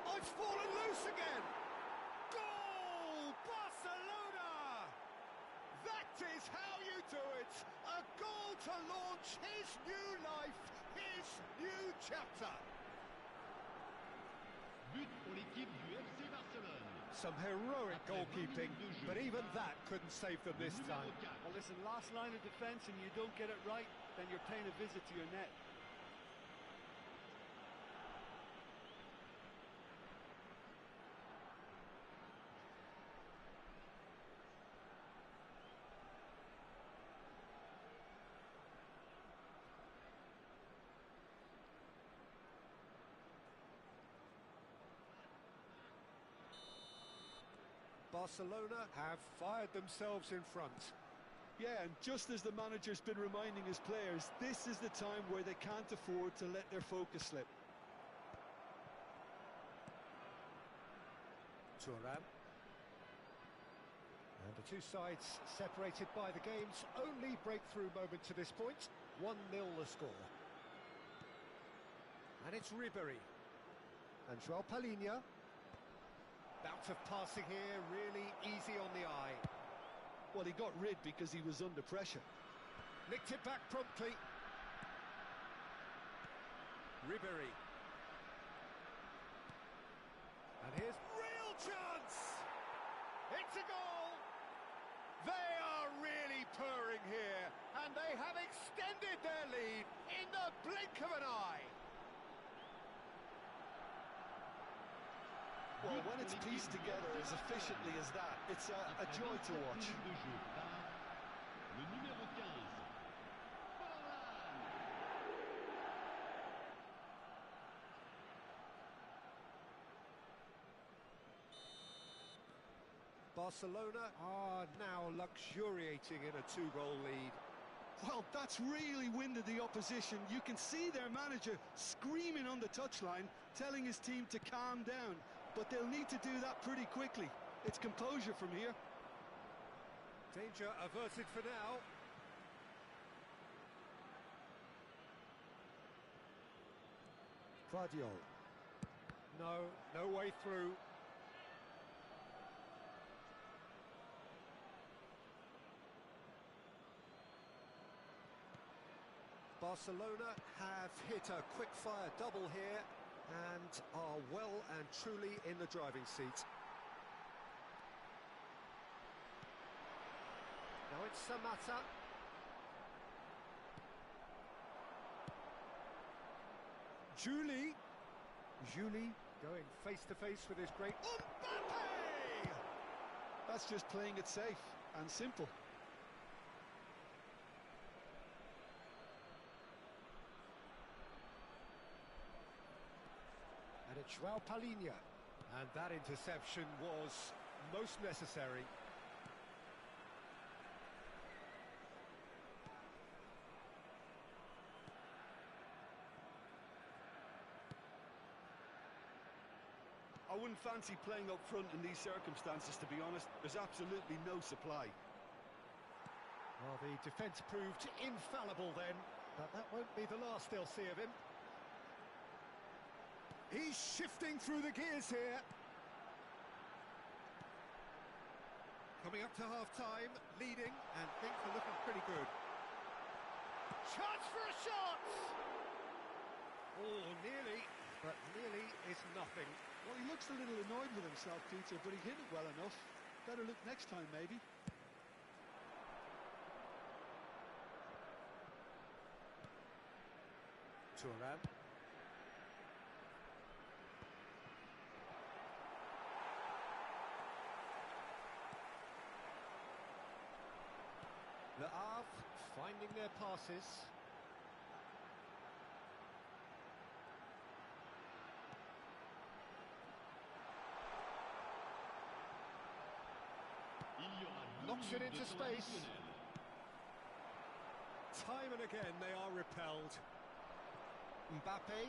Oh, it's fallen loose again! Goal! Barcelona! That is how you do it! A goal to launch his new life, his new chapter! But pour l'équipe du FC Barcelone. Some heroic goalkeeping, but even that couldn't save them this time. Well, listen, last line of defence and you don't get it right, then you're paying a visit to your net. Barcelona have fired themselves in front. Yeah, and just as the manager's been reminding his players, this is the time where they can't afford to let their focus slip. Thuram. And the two sides separated by the game's only breakthrough moment to this point. 1-0 the score. And it's Ribéry. And João Palhinha. Bout of passing here, really easy on the eye. Well, he got rid because he was under pressure. Nicked it back promptly. Ribéry. And here's real chance! It's a goal! They are really purring here, and they have extended their lead in the blink of an eye. Well, when it's pieced together as efficiently as that, it's a joy to watch. De jeu par le numéro 15. Varane. Barcelona are now luxuriating in a two-goal lead. Well, that's really winded the opposition. You can see their manager screaming on the touchline, telling his team to calm down. But they'll need to do that pretty quickly. It's composure from here. Danger averted for now. Guardiola. No way through. Barcelona have hit a quick-fire double here and are well and truly in the driving seat. Now it's Samata. Julie going face-to-face with his great Mbappe! That's just playing it safe and simple. And it's Joao Palhinha. And that interception was most necessary. I wouldn't fancy playing up front in these circumstances, to be honest. There's absolutely no supply. Well, the defence proved infallible then, but that won't be the last they'll see of him. He's shifting through the gears here. Coming up to half-time, leading, and things are looking pretty good. Chance for a shot! Oh, nearly, but nearly is nothing. Well, he looks a little annoyed with himself, Peter, but he hit it well enough. Better look next time, maybe. Turan. Le Havre finding their passes. Knocks it into space. Time and again they are repelled. Mbappe.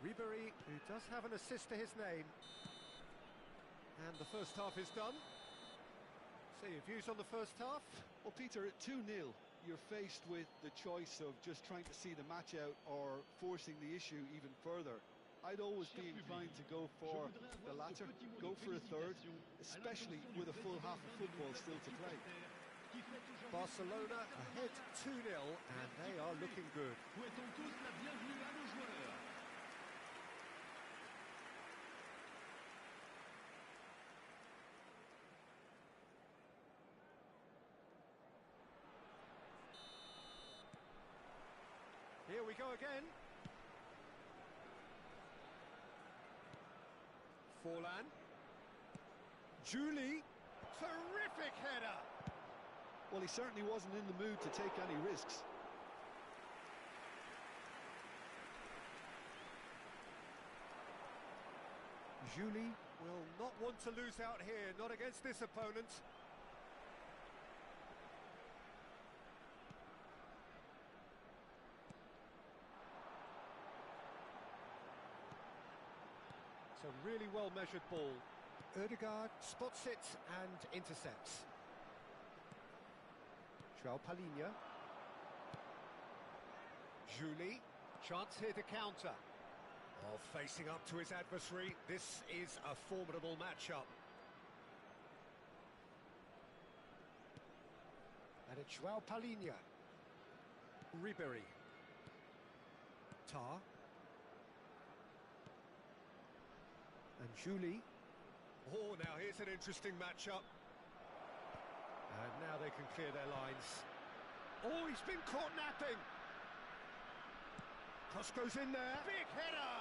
Ribéry, who does have an assist to his name. And the first half is done. So your views on the first half? Well, Peter, at 2-0, you're faced with the choice of just trying to see the match out or forcing the issue even further. I'd always be inclined to go for the latter, go for a third, especially with a full half of football still to play. Barcelona ahead 2-0 and they are looking good. Here we go again. Forlan. Julie. Terrific header. Well, he certainly wasn't in the mood to take any risks. Julie will not want to lose out here, not against this opponent. It's a really well-measured ball. Ødegaard spots it and intercepts. Joao Palhinha. Julie, chance here to counter. Oh, facing up to his adversary, this is a formidable matchup. And it's Joao Palhinha. Ribéry. Tar. And Julie. Oh, now here's an interesting matchup. And now they can clear their lines. Oh, he's been caught napping. Cross goes in there. Big header!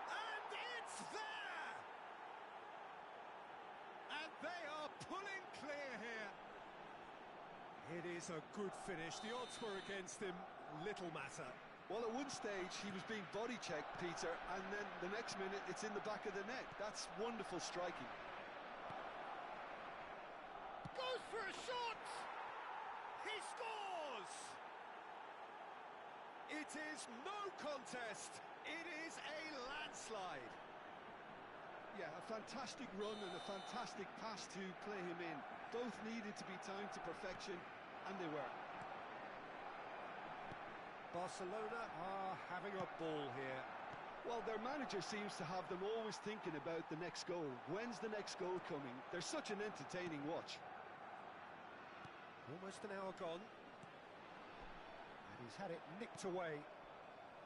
And it's there! And they are pulling clear here. It is a good finish. The odds were against him. Little matter. Well, at one stage, he was being body-checked, Peter, and then the next minute, it's in the back of the net. That's wonderful striking. Goes for a shot! He scores! It is no contest. It is a landslide. Yeah, a fantastic run and a fantastic pass to play him in. Both needed to be timed to perfection, and they were. Barcelona are having a ball here. Well, their manager seems to have them always thinking about the next goal. When's the next goal coming? They're such an entertaining watch. Almost an hour gone. And he's had it nicked away.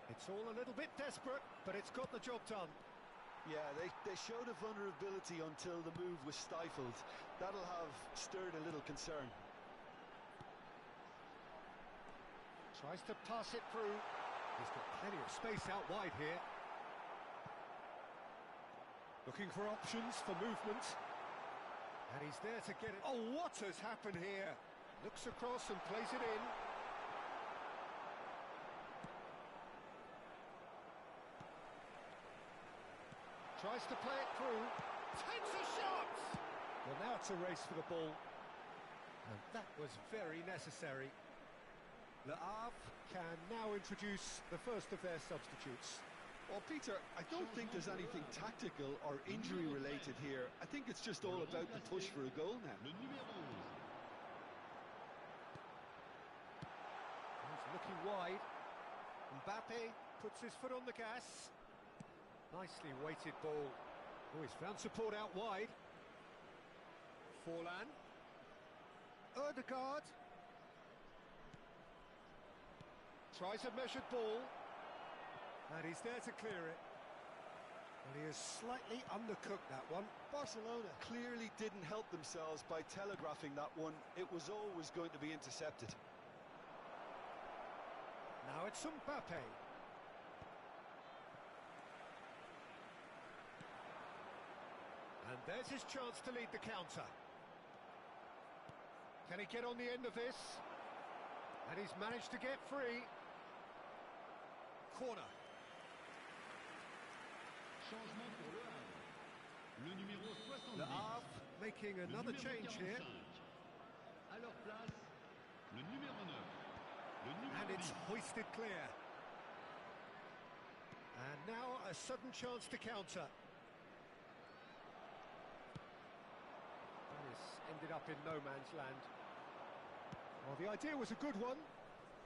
It's all a little bit desperate, but it's got the job done. Yeah, they showed a vulnerability until the move was stifled. That'll have stirred a little concern. Tries to pass it through. He's got plenty of space out wide here. Looking for options for movement. And he's there to get it. Oh, what has happened here? Looks across and plays it in. Tries to play it through. Takes a shot! Well, now it's a race for the ball. And that was very necessary. Le Havre can now introduce the first of their substitutes. Well, Peter, I don't think there's anything tactical or injury-related here. I think it's just all about the push for a goal now. Le numéro 11. He's looking wide. Mbappe puts his foot on the gas. Nicely weighted ball. Oh, he's found support out wide. Forlan. Ødegaard. Tries a measured ball. And he's there to clear it. Well, he has slightly undercooked that one. Barcelona clearly didn't help themselves by telegraphing that one. It was always going to be intercepted. Now it's Mbappe. And there's his chance to lead the counter. Can he get on the end of this? And he's managed to get free. Corner. Changement pour Le Havre. Le numéro 70. Le Havre making Le another numéro change 45. here. À leur place, le numéro 9. Le numéro And it's 10. hoisted clear. And now a sudden chance to counter. That has ended up in no man's land. Well, the idea was a good one.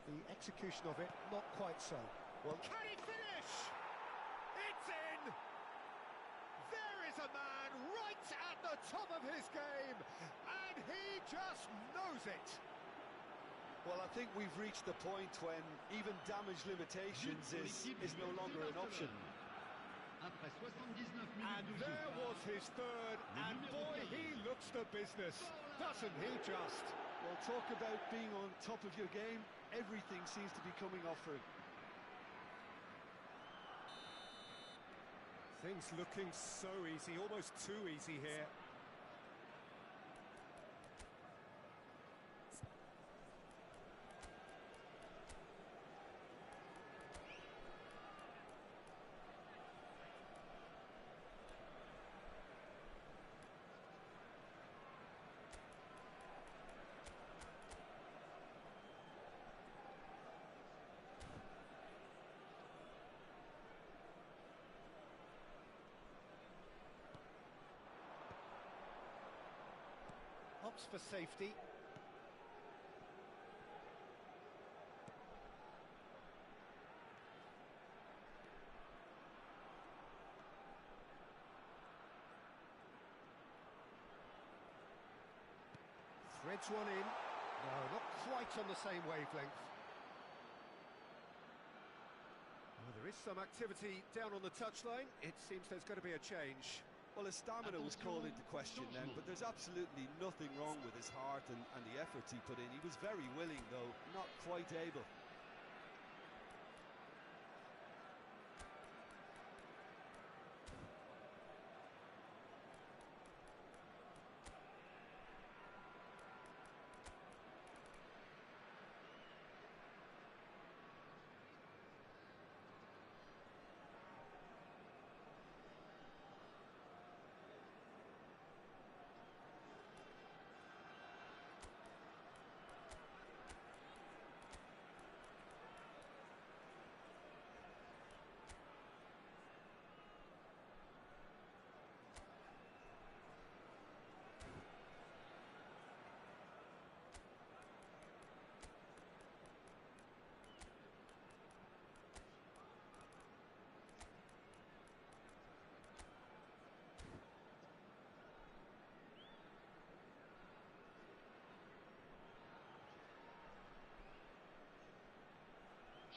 The execution of it, not quite so. Well, can he finish? It's in! There is a man right at the top of his game, and he just knows it. Well, I think we've reached the point when even damage limitations is no longer an option. Après 79 And minutes de there jeu. was his third, and boy, he looks the business, doesn't he just? Well, talk about being on top of your game. Everything seems to be coming off for him. Things looking so easy, almost too easy here. Opts for safety. Threads one in. No, not quite on the same wavelength. Well, there is some activity down on the touchline. It seems there's going to be a change. Well, his stamina was called into question then, but there's absolutely nothing wrong with his heart and the efforts he put in. He was very willing, though, not quite able.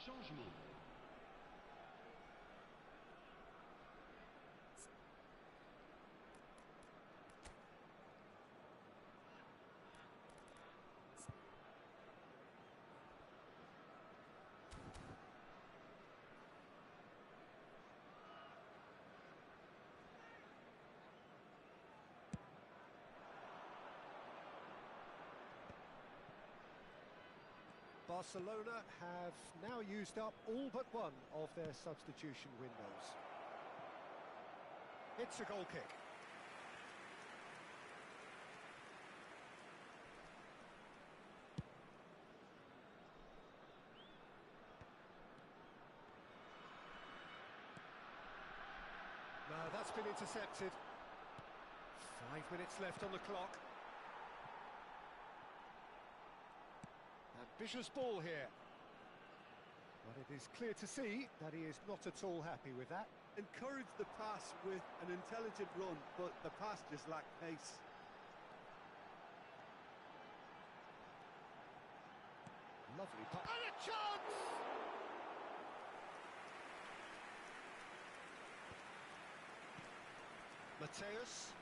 Changement. Barcelona have now used up all but one of their substitution windows. It's a goal kick. No, that's been intercepted. 5 minutes left on the clock. Ambitious ball here. But it is clear to see that he is not at all happy with that. Encourage the pass with an intelligent run, but the pass just lacked pace. Lovely pass. And a chance! Mateus.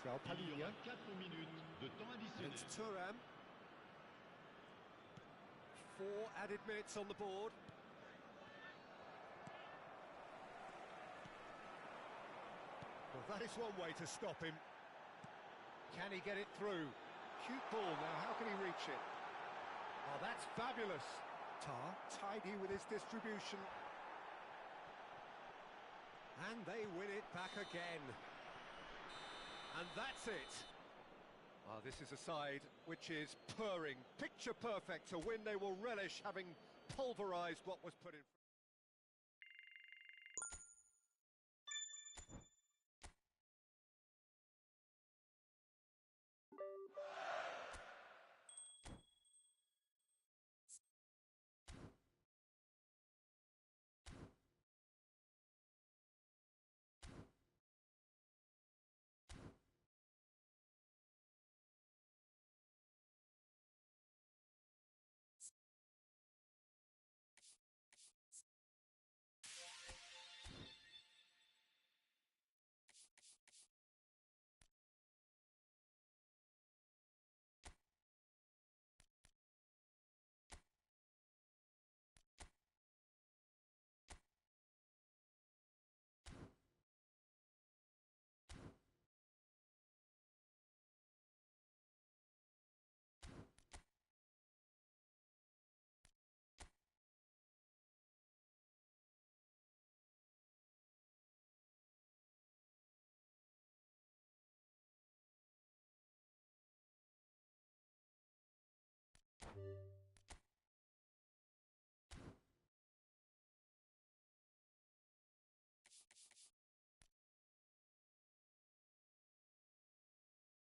Il y aura 4 minutes de temps additionnel. It's Thuram. 4 added minutes on the board. Well, that is one way to stop him. Can he get it through? Cute ball now, how can he reach it? Oh, that's fabulous. Tar, tidy with his distribution. And they win it back again. And that's it. Well, this is a side which is purring, picture perfect, to win they will relish, having pulverised what was put in front.